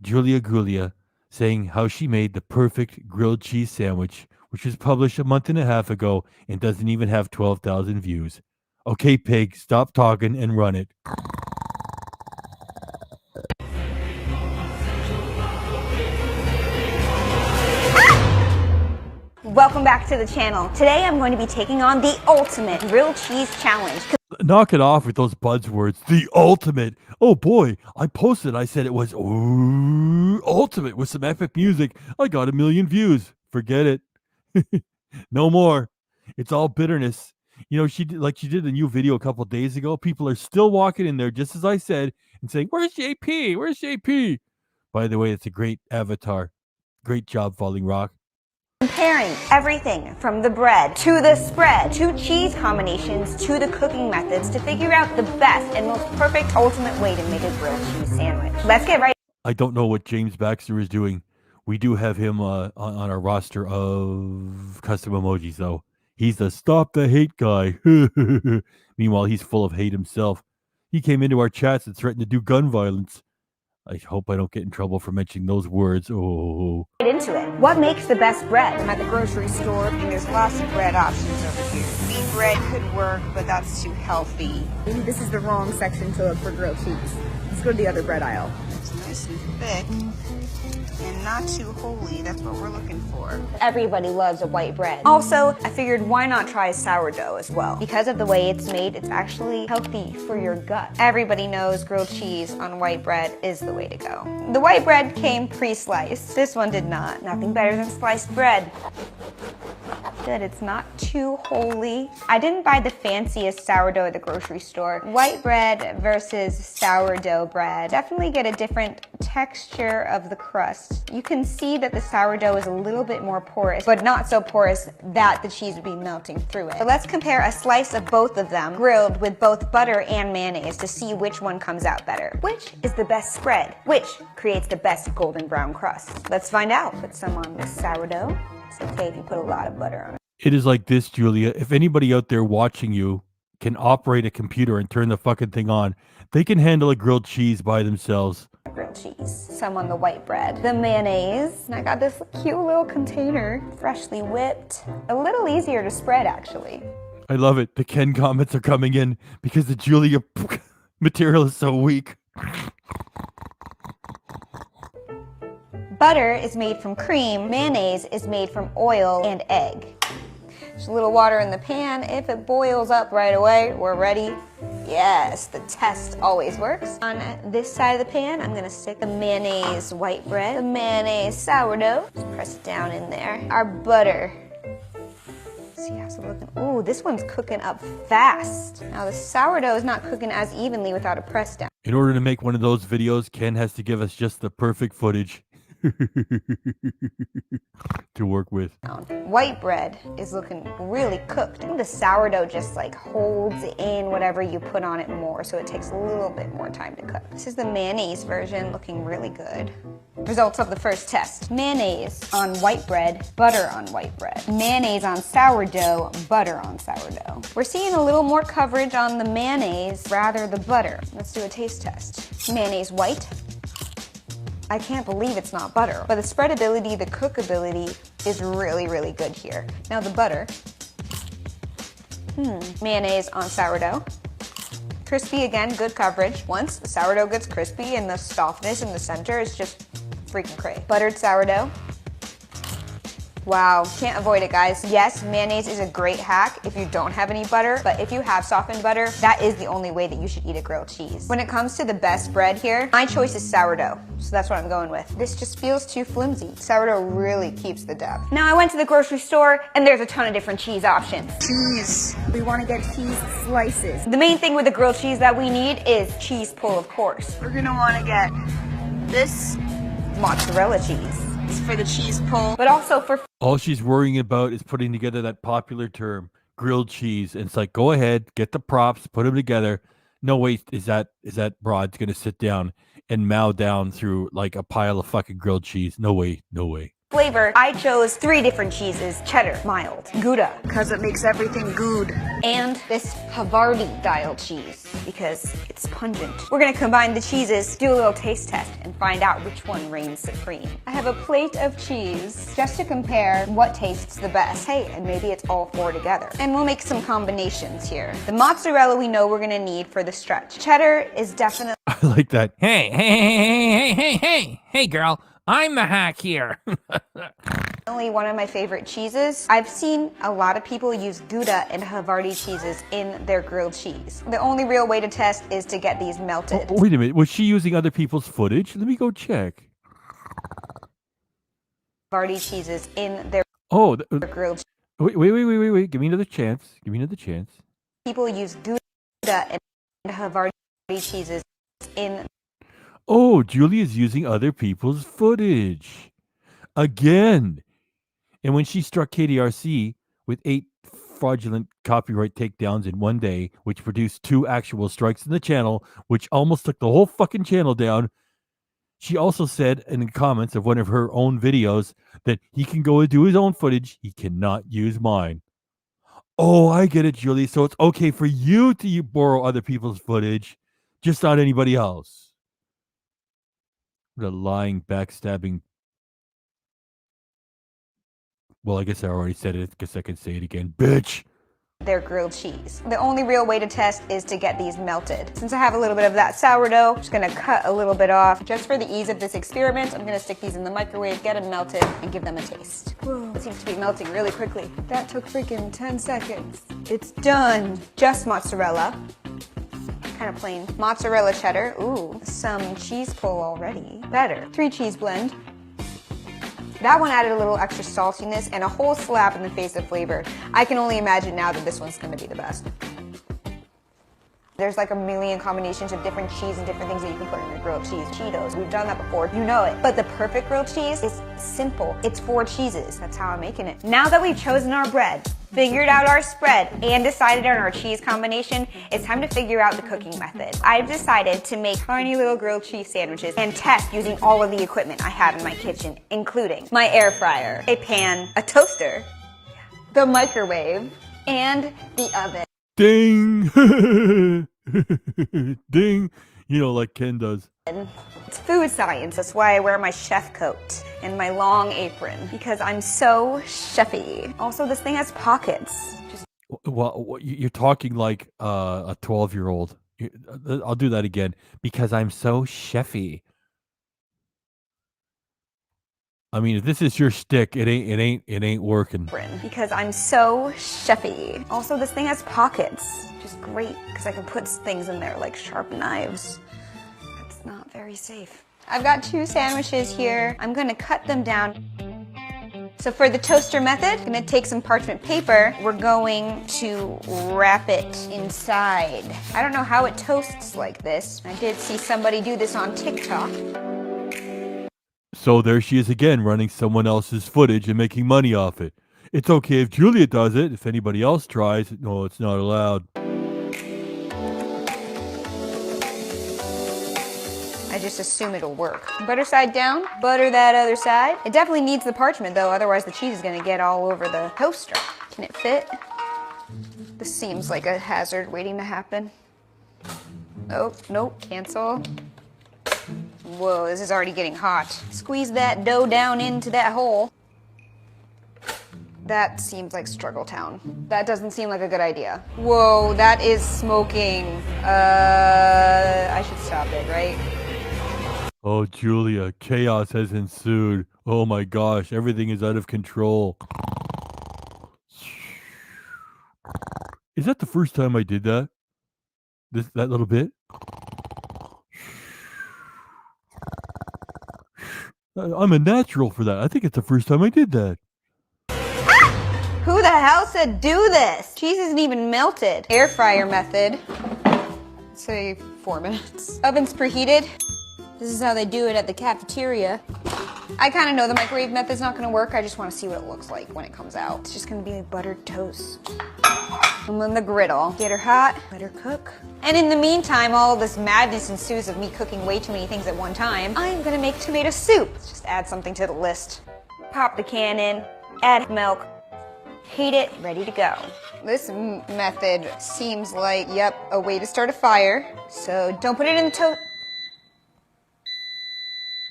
Julia Gulia saying how she made the perfect grilled cheese sandwich, which was published a month and a half ago and doesn't even have 12,000 views. Okay, pig, stop talking and run it. Welcome back to the channel. Today I'm going to be taking on the ultimate grilled cheese challenge. Knock it off with those buzzwords. The ultimate. Oh boy, I posted. I said it was ultimate with some epic music. I got 1 million views. Forget it. No more. It's all bitterness. You know, she did a new video a couple days ago. People are still walking in there, just as I said, and saying, "Where's JP? Where's JP?" By the way, it's a great avatar. Great job, Falling Rock. Comparing everything from the bread to the spread to cheese combinations to the cooking methods to figure out the best and most perfect ultimate way to make a grilled cheese sandwich. Let's get right. I don't know what James Baxter is doing. We do have him on our roster of custom emojis, though. He's the stop the hate guy. Meanwhile, he's full of hate himself. He came into our chats and threatened to do gun violence. I hope I don't get in trouble for mentioning those words. Oh. Right into it. What makes the best bread? I'm at the grocery store and there's lots of bread options over here. Wheat bread could work, but that's too healthy. Maybe this is the wrong section to look for grilled cheese. Let's go to the other bread aisle. It's nice and thick and not too holy. That's what we're looking for. Everybody loves a white bread. Also, I figured why not try sourdough as well? Because of the way it's made, it's actually healthy for your gut. Everybody knows grilled cheese on white bread is the way to go. The white bread came pre-sliced. This one did not. Nothing better than sliced bread. Good, it's not too holy. I didn't buy the fanciest sourdough at the grocery store. White bread versus sourdough bread. Definitely get a different texture of the crust. You can see that the sourdough is a little bit more porous, but not so porous that the cheese would be melting through it. So let's compare a slice of both of them, grilled with both butter and mayonnaise, to see which one comes out better. Which is the best spread? Which creates the best golden brown crust? Let's find out. Put some on the sourdough. It's okay if you put a lot of butter on it. It is like this, Julia. If anybody out there watching you can operate a computer and turn the fucking thing on, they can handle a grilled cheese by themselves. Grilled cheese, some on the white bread, the mayonnaise, and I got this cute little container, freshly whipped. A little easier to spread, actually. I love it. The Ken comments are coming in because the Julia material is so weak. Butter is made from cream, mayonnaise is made from oil and egg. There's a little water in the pan. If it boils up right away, we're ready. Yes, the test always works. On this side of the pan, I'm gonna stick the mayonnaise white bread, the mayonnaise sourdough. Just press it down in there. Our butter. See how's it looking? Ooh, this one's cooking up fast. Now the sourdough is not cooking as evenly without a press down. In order to make one of those videos, Ken has to give us just the perfect footage to work with. White bread is looking really cooked. I think the sourdough just like holds in whatever you put on it more, so it takes a little bit more time to cook. This is the mayonnaise version, looking really good. Results of the first test. Mayonnaise on white bread, butter on white bread. Mayonnaise on sourdough, butter on sourdough. We're seeing a little more coverage on the mayonnaise rather the butter. Let's do a taste test. Mayonnaise white. I can't believe it's not butter, but the spreadability, the cookability is really, really good here. Now the butter. Mayonnaise on sourdough. Crispy again, good coverage. Once the sourdough gets crispy and the softness in the center is just freaking great. Buttered sourdough. Wow, can't avoid it, guys. Yes, mayonnaise is a great hack if you don't have any butter, but if you have softened butter, that is the only way that you should eat a grilled cheese. When it comes to the best bread here, my choice is sourdough, so that's what I'm going with. This just feels too flimsy. Sourdough really keeps the depth. Now I went to the grocery store and there's a ton of different cheese options. Cheese. We want to get cheese slices. The main thing with the grilled cheese that we need is cheese pull, of course. We're gonna wanna get this Mozzarella cheese. It's for the cheese pull. But also for All she's worrying about is putting together that popular term, grilled cheese. And it's like, go ahead, get the props, put them together. No, wait, is that broad's going to sit down and mow down through like a pile of fucking grilled cheese? No way, no way. flavor, I chose 3 different cheeses: cheddar, mild, Gouda, because it makes everything good, and this Havarti style cheese because it's pungent. We're gonna combine the cheeses, do a little taste test, and find out which one reigns supreme. I have a plate of cheese just to compare what tastes the best. Hey, and maybe it's all 4 together. And we'll make some combinations here. The mozzarella we know we're gonna need for the stretch. Cheddar is definitely I like that. Hey, girl. I'm the hack here. one of my favorite cheeses. I've seen a lot of people use Gouda and Havarti cheeses in their grilled cheese. The only real way to test is to get these melted. Oh, wait a minute. Was she using other people's footage? Let me go check. Havarti cheeses in their grilled cheese. Wait. Give me another chance. People use Gouda and Havarti cheeses in... Oh, Julia's using other people's footage. Again. And when she struck KDRC with 8 fraudulent copyright takedowns in one day, which produced 2 actual strikes in the channel, which almost took the whole fucking channel down, She also said in the comments of one of her own videos that he can go and do his own footage. He cannot use mine. Oh, I get it, Julie. So it's okay for you to borrow other people's footage, just not anybody else. The lying, backstabbing. Well, I guess I already said it. I guess I can say it again. Bitch! Their grilled cheese. The only real way to test is to get these melted. Since I have a little bit of that sourdough, I'm just gonna cut a little bit off. Just for the ease of this experiment, I'm gonna stick these in the microwave, get them melted, and give them a taste. Whoa, it seems to be melting really quickly. That took freaking 10 seconds. It's done. Just mozzarella. Kind of plain. Mozzarella cheddar. Ooh, some cheese pull already. Better. 3 cheese blend. That one added a little extra saltiness and a whole slap in the face of flavor. I can only imagine now that this one's gonna be the best. There's like a million combinations of different cheese and different things that you can put in your grilled cheese. Cheetos, we've done that before, you know it. But the perfect grilled cheese is simple. It's 4 cheeses. That's how I'm making it. Now that we've chosen our bread, figured out our spread, and decided on our cheese combination, it's time to figure out the cooking method. I've decided to make tiny little grilled cheese sandwiches and test using all of the equipment I have in my kitchen, including my air fryer, a pan, a toaster, the microwave, and the oven. Ding! Ding! You know, like Ken does. It's food science. That's why I wear my chef coat and my long apron, because I'm so chefy. Also, this thing has pockets. Well, you're talking like a 12-year-old. I'll do that again. Because I'm so chefy. I mean, if this is your stick, it ain't working. Because I'm so chefy. Also, this thing has pockets, which is great because I can put things in there like sharp knives. That's not very safe. I've got 2 sandwiches here. I'm gonna cut them down. So for the toaster method, I'm gonna take some parchment paper. We're going to wrap it inside. I don't know how it toasts like this. I did see somebody do this on TikTok. So there she is again, running someone else's footage and making money off it. It's okay if Julia does it. If anybody else tries, no, it's not allowed. I just assume it'll work. Butter side down, butter that other side. It definitely needs the parchment though, otherwise the cheese is gonna get all over the toaster. Can it fit? This seems like a hazard waiting to happen. Oh, nope, cancel. Whoa, this is already getting hot. Squeeze that dough down into that hole. That seems like Struggle Town. That doesn't seem like a good idea. Whoa, that is smoking. I should stop it, right? Oh, Julia, chaos has ensued. Oh my gosh, everything is out of control. Is that the first time I did that? That little bit? I'm a natural for that. I think it's the first time I did that. Who the hell said do this? Cheese isn't even melted. Air fryer method. Let's say 4 minutes. Oven's preheated. This is how they do it at the cafeteria. I kind of know the microwave method's not gonna work. I just want to see what it looks like when it comes out. It's just gonna be like buttered toast. And then the griddle. Get her hot, let her cook. And in the meantime, all this madness ensues of me cooking way too many things at one time. I'm gonna make tomato soup. Let's just add something to the list. Pop the can in, add milk, heat it, ready to go. This method seems like, yep, a way to start a fire. So don't put it in the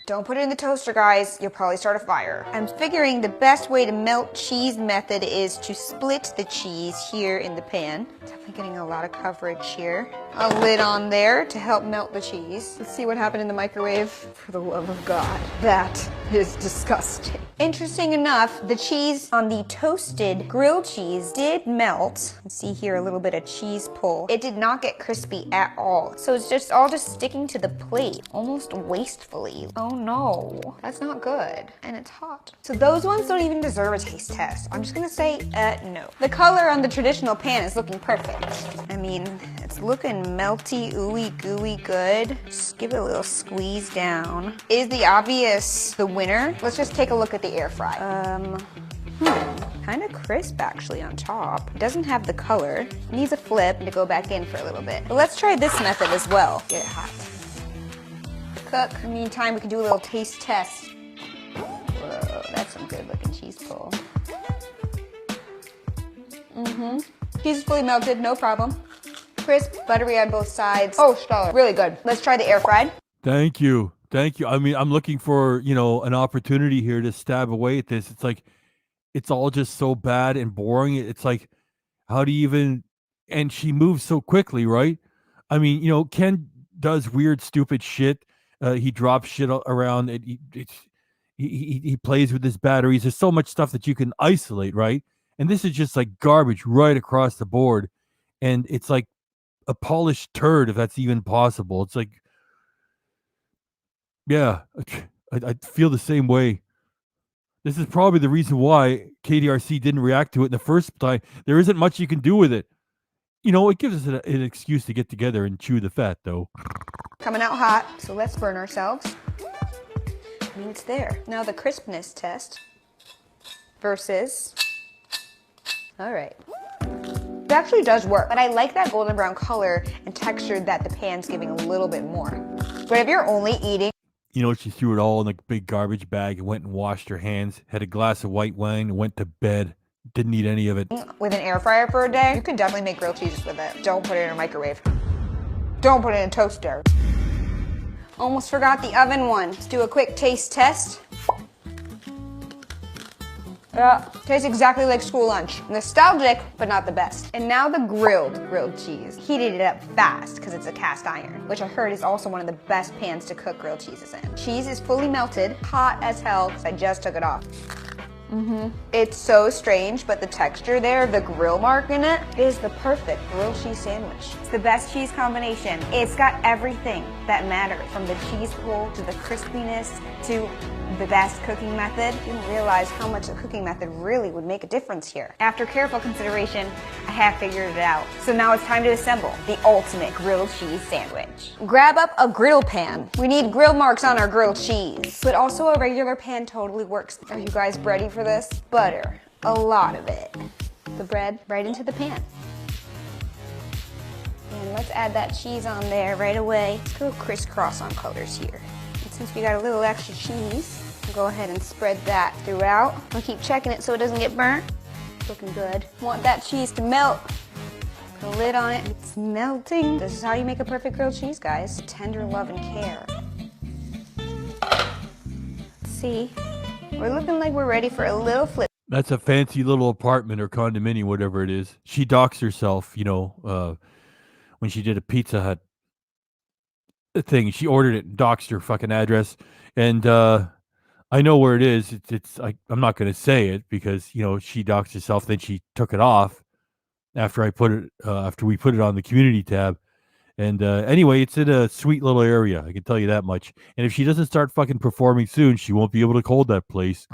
Don't put it in the toaster, guys. You'll probably start a fire. I'm figuring the best way to melt cheese method is to split the cheese here in the pan. Definitely getting a lot of coverage here. A lid on there to help melt the cheese. Let's see what happened in the microwave. For the love of God, that is disgusting. Interesting enough, the cheese on the toasted grilled cheese did melt. You see here a little bit of cheese pull. It did not get crispy at all. So it's just all sticking to the plate, almost wastefully. Oh no, that's not good. And it's hot. So those ones don't even deserve a taste test. I'm just gonna say, no. The color on the traditional pan is looking perfect. I mean, it's looking melty, ooey gooey good. Just give it a little squeeze down. Is the obvious the winner? Let's just take a look at the air fry. Kind of crisp actually on top. It doesn't have the color. It needs a flip to go back in for a little bit. But let's try this method as well. Get it hot. cook. In the meantime, we can do a little taste test. Whoa, that's some good looking cheese pull. Cheese is fully melted, no problem. Crisp, buttery on both sides. Oh, stellar. Really good. Let's try the air fried. Thank you. Thank you. I mean, I'm looking for, an opportunity here to stab away at this. It's like, it's all just so bad and boring. It's like, how do you even, and she moves so quickly, right? I mean, Ken does weird, stupid shit. He drops shit around. He plays with his batteries. There's so much stuff that you can isolate, right? And this is just like garbage right across the board. And it's like a polished turd, if that's even possible. It's like, yeah, I feel the same way. This is probably the reason why KDRC didn't react to it in the first time. There isn't much you can do with it. It gives us an excuse to get together and chew the fat, though. Coming out hot, so let's burn ourselves. I mean, it's there. Now the crispness test versus, all right. It actually does work, but I like that golden brown color and texture that the pan's giving a little bit more. But if you're only eating, She threw it all in a big garbage bag and went and washed her hands, had a glass of white wine, and went to bed. Didn't eat any of it. with an air fryer for a day, you can definitely make grilled cheeses with it. Don't put it in a microwave. Don't put it in a toaster. Almost forgot the oven one. Let's do a quick taste test. Yeah, tastes exactly like school lunch. Nostalgic, but not the best. And now the grilled cheese. Heated it up fast because it's a cast iron, which I heard is also one of the best pans to cook grilled cheeses in. Cheese is fully melted, hot as hell because I just took it off. It's so strange, but the texture there, the grill mark in it, is the perfect grilled cheese sandwich. It's the best cheese combination. It's got everything that matters, from the cheese pull to the crispiness to the best cooking method. You didn't realize how much the cooking method really would make a difference here. After careful consideration, I have figured it out. So now it's time to assemble the ultimate grilled cheese sandwich. Grab up a griddle pan. We need grill marks on our grilled cheese, but also a regular pan totally works. Are you guys ready for this? Butter, a lot of it. The bread right into the pan. And let's add that cheese on there right away. Let's go crisscross on colors here. And since we got a little extra cheese, we'll go ahead and spread that throughout. I'll keep checking it so it doesn't get burnt. It's looking good. Want that cheese to melt. Put a lid on it. It's melting. This is how you make a perfect grilled cheese, guys. Tender love and care. Let's see. We're looking like we're ready for a little flip. That's a fancy little apartment or condominium, whatever it is. She docks herself, when she did a Pizza Hut thing. She ordered it and doxed her fucking address. And I know where it is. I'm not going to say it because, she doxed herself. Then she took it off after we put it on the community tab. And anyway, it's in a sweet little area. I can tell you that much. And if she doesn't start fucking performing soon, she won't be able to hold that place.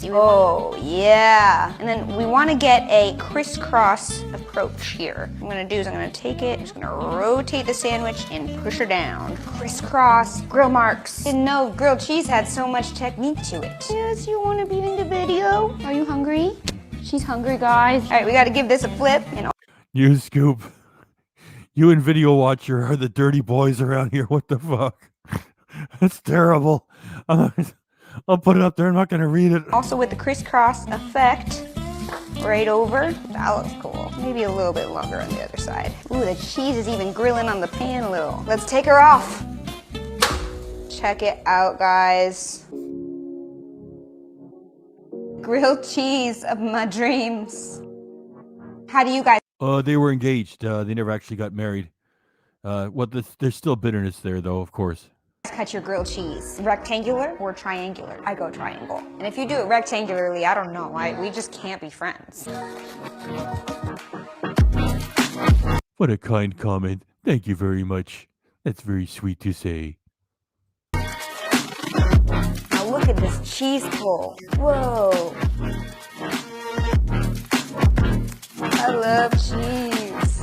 Oh, yeah. And then we want to get a crisscross approach here. What I'm going to do is I'm going to take it, I'm just going to rotate the sandwich and push her down. Crisscross, grill marks. Didn't know grilled cheese had so much technique to it. Yes, you want to be in the video? Are you hungry? She's hungry, guys. All right, we got to give this a flip. You, Scoop. You and Video Watcher are the dirty boys around here. What the fuck? That's terrible. I'll put it up there. I'm not going to read it. Also with the crisscross effect, right over. That looks cool. Maybe a little bit longer on the other side. Ooh, the cheese is even grilling on the pan a little. Let's take her off. Check it out, guys. Grilled cheese of my dreams. How do you guys? They were engaged. They never actually got married. There's still bitterness there, though, of course. Cut your grilled cheese. Rectangular or triangular? I go triangle. And if you do it rectangularly, I don't know. We just can't be friends. What a kind comment. Thank you very much. That's very sweet to say. Now look at this cheese pull. Whoa. I love cheese.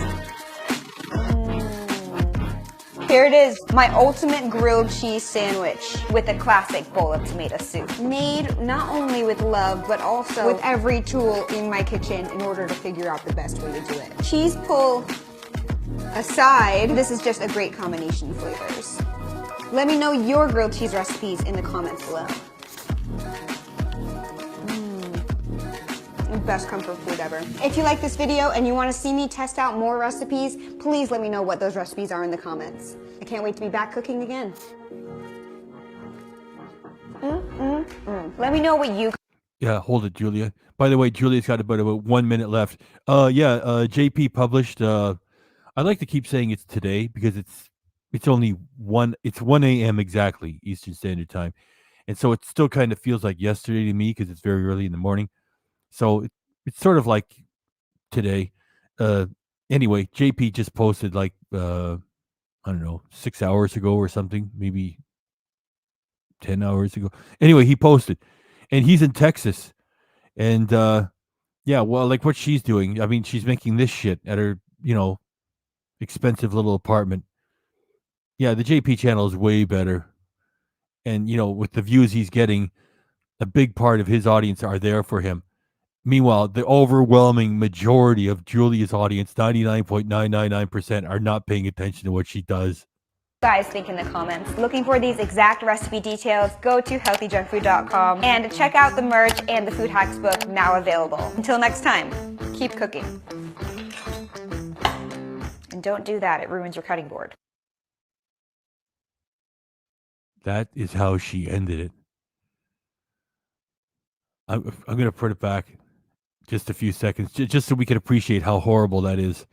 Here it is, my ultimate grilled cheese sandwich with a classic bowl of tomato soup. Made not only with love, but also with every tool in my kitchen in order to figure out the best way to do it. Cheese pull aside, this is just a great combination of flavors. Let me know your grilled cheese recipes in the comments below. Best comfort food ever. If you like this video and you want to see me test out more recipes, please let me know what those recipes are in the comments. I can't wait to be back cooking again. Let me know what you... Yeah, hold it, Julia. By the way, Julia's got about 1 minute left. JP published. I like to keep saying it's today because it's only 1 a.m. exactly Eastern Standard Time, and so it still kind of feels like yesterday to me because it's very early in the morning. So it's sort of like today. Anyway, JP just posted like I don't know, 6 hours ago or something, maybe 10 hours ago. Anyway, he posted, and he's in Texas. And yeah, well, like what she's doing. I mean, she's making this shit at her, expensive little apartment. Yeah, the JP channel is way better. And, with the views he's getting, a big part of his audience are there for him. Meanwhile, the overwhelming majority of Julia's audience, 99.999%, are not paying attention to what she does. guys think in the comments. Looking for these exact recipe details, go to healthyjunkfood.com and check out the merch and the food hacks book now available. Until next time, keep cooking. And don't do that, it ruins your cutting board. That is how she ended it. I'm going to put it back just a few seconds, just so we can appreciate how horrible that is.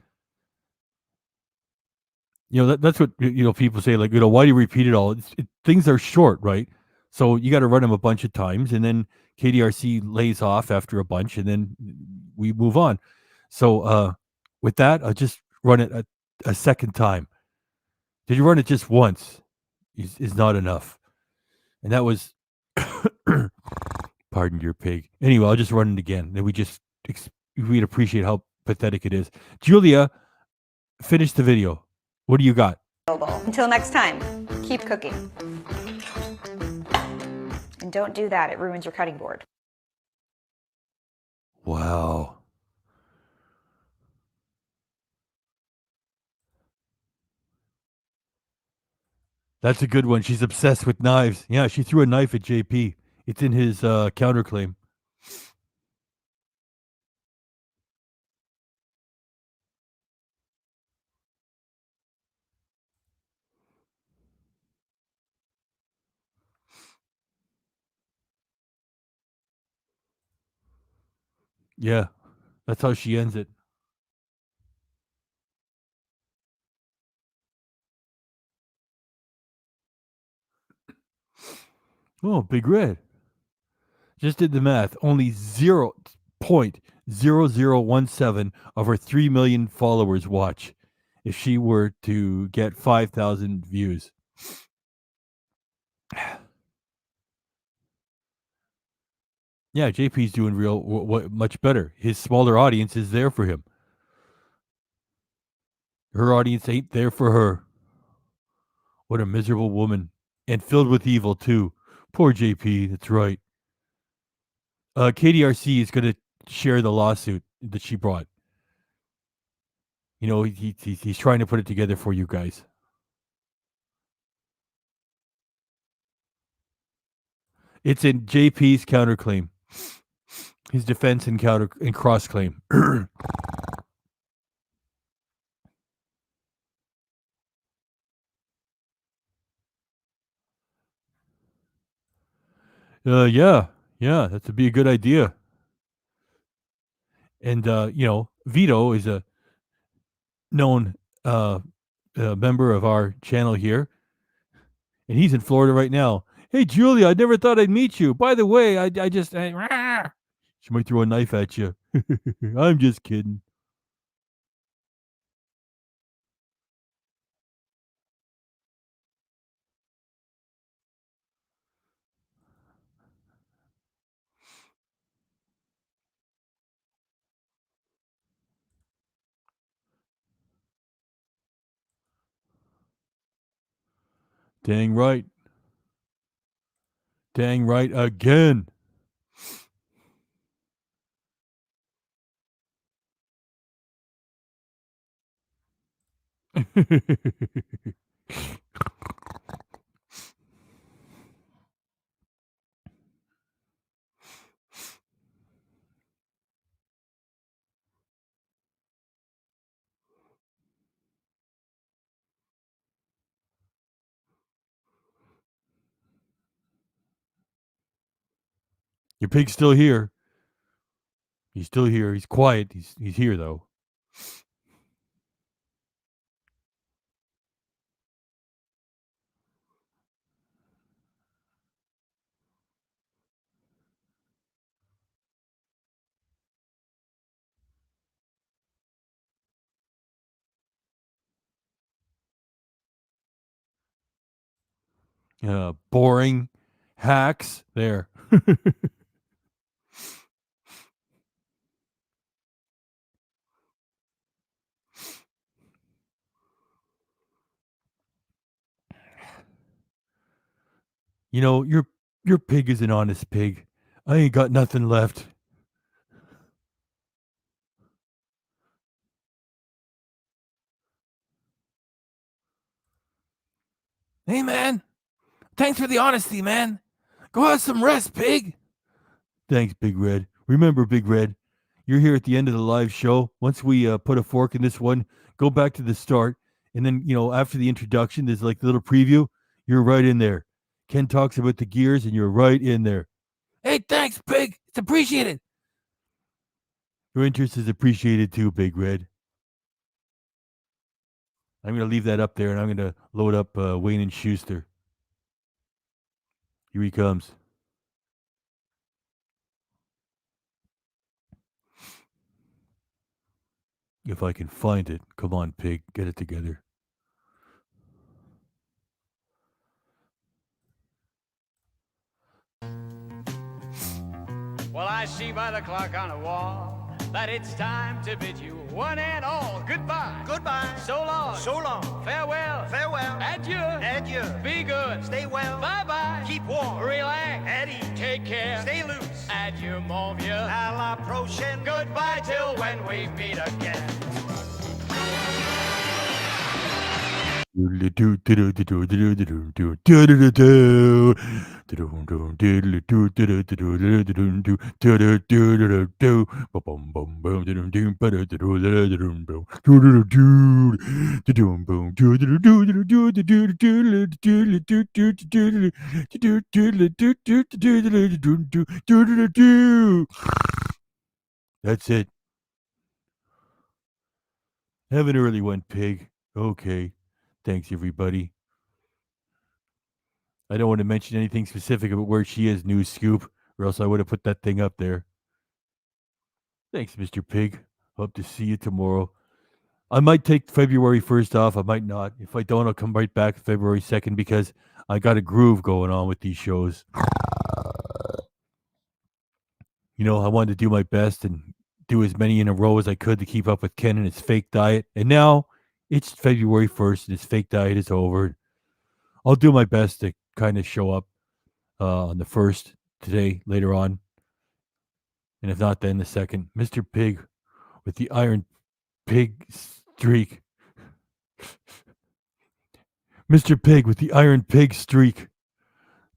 That's what people say, like, why do you repeat it all? Things are short, right? So you got to run them a bunch of times, and then KDRC lays off after a bunch, and then we move on. So with that, I'll just run it a second time. Did you run it just once? Is not enough, and that was pardon your pig. Anyway, I'll just run it again. Then we'd appreciate how pathetic it is. Julia, finish the video. What do you got? Until next time, keep cooking. And don't do that, it ruins your cutting board. Wow. That's a good one. She's obsessed with knives. Yeah, she threw a knife at JP. It's in his counterclaim. Yeah, that's how she ends it. Oh, Big Red. Just did the math. Only 0.0017 of her 3 million followers watch if she were to get 5,000 views. Yeah, JP's doing much better. His smaller audience is there for him. Her audience ain't there for her. What a miserable woman. And filled with evil, too. Poor JP, that's right. KDRC is going to share the lawsuit that she brought. He's trying to put it together for you guys. It's in JP's counterclaim. His defense and cross claim. Yeah, that'd be a good idea. And Vito is a known member of our channel here, and he's in Florida right now. Hey, Julia, I never thought I'd meet you. By the way, I just she might throw a knife at you. I'm just kidding. Dang right. Dang right again. Your pig's still here. He's still here. He's quiet. He's here though. Boring hacks. There. You know, your pig is an honest pig. I ain't got nothing left. Hey, man. Thanks for the honesty, man. Go have some rest, pig. Thanks, Big Red. Remember, Big Red, you're here at the end of the live show. Once we put a fork in this one, go back to the start. And then, after the introduction, there's like a little preview. You're right in there. Ken talks about the gears, and you're right in there. Hey, thanks, pig. It's appreciated. Your interest is appreciated too, Big Red. I'm going to leave that up there, and I'm going to load up Wayne and Schuster. Here he comes. If I can find it. Come on, pig. Get it together. Well, I see by the clock on the wall that it's time to bid you one and all goodbye. Goodbye. So long. So long. Farewell. Farewell. Adieu. Adieu. Be good. Stay well. Bye-bye. Keep warm. Relax. At ease. Take care. Stay loose. Adieu, mon vieux. À la prochaine. Goodbye till when we meet again. That's it. Have an early one, pig. Okay. Thanks, everybody. I don't want to mention anything specific about where she is, News Scoop, or else I would have put that thing up there. Thanks, Mr. Pig. Hope to see you tomorrow. I might take February 1st off. I might not. If I don't, I'll come right back February 2nd because I got a groove going on with these shows. I wanted to do my best and do as many in a row as I could to keep up with Ken and his fake diet. And now it's February 1st and his fake diet is over. I'll do my best to kind of show up on the 1st today, later on. And if not, then the 2nd. Mr. Pig with the Iron Pig streak. Mr. Pig with the Iron Pig streak.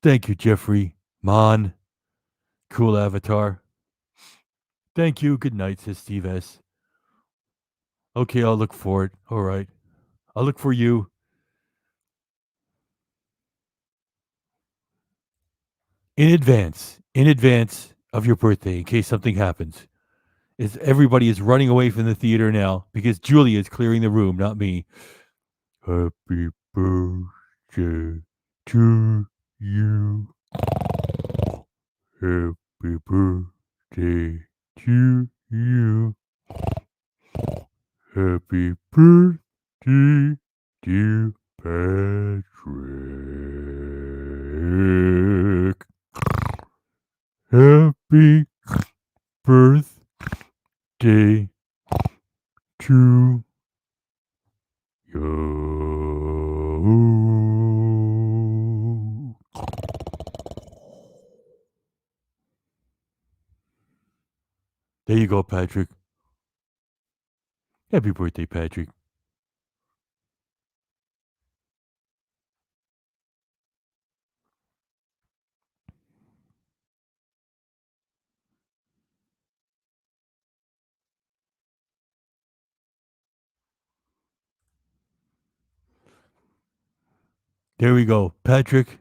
Thank you, Jeffrey. Mon. Cool avatar. Thank you. Good night, says Steve S. Okay, I'll look for it. All right. I'll look for you. In advance of your birthday, in case something happens. Everybody is running away from the theater now because Julia is clearing the room, not me. Happy birthday to you. Happy birthday to you. Happy birthday, dear Patrick. Happy birthday to you. There you go, Patrick. Happy birthday, Patrick. There we go. Patrick,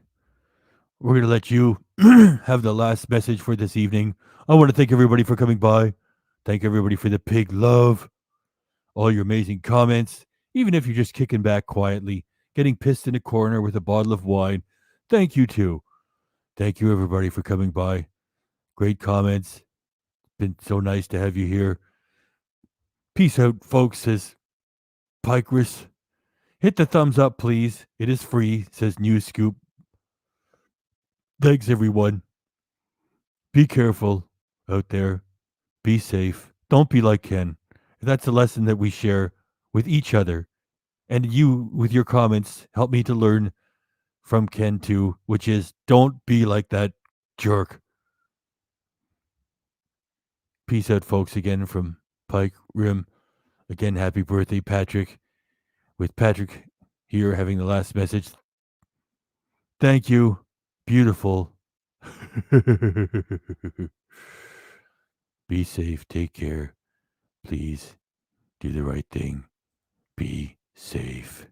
we're going to let you have the last message for this evening. I want to thank everybody for coming by. Thank everybody for the pig love, all your amazing comments, even if you're just kicking back quietly, getting pissed in a corner with a bottle of wine. Thank you too. Thank you everybody for coming by. Great comments. Been so nice to have you here. Peace out, folks, says Pikerus. Hit the thumbs up, please. It is free, says News Scoop. Thanks, everyone. Be careful out there. Be safe. Don't be like Ken. That's a lesson that we share with each other. And you, with your comments, help me to learn from Ken too, which is don't be like that jerk. Peace out, folks, again from Pike Rim. Again, happy birthday, Patrick. With Patrick here having the last message. Thank you. Beautiful. Be safe. Take care. Please do the right thing. Be safe.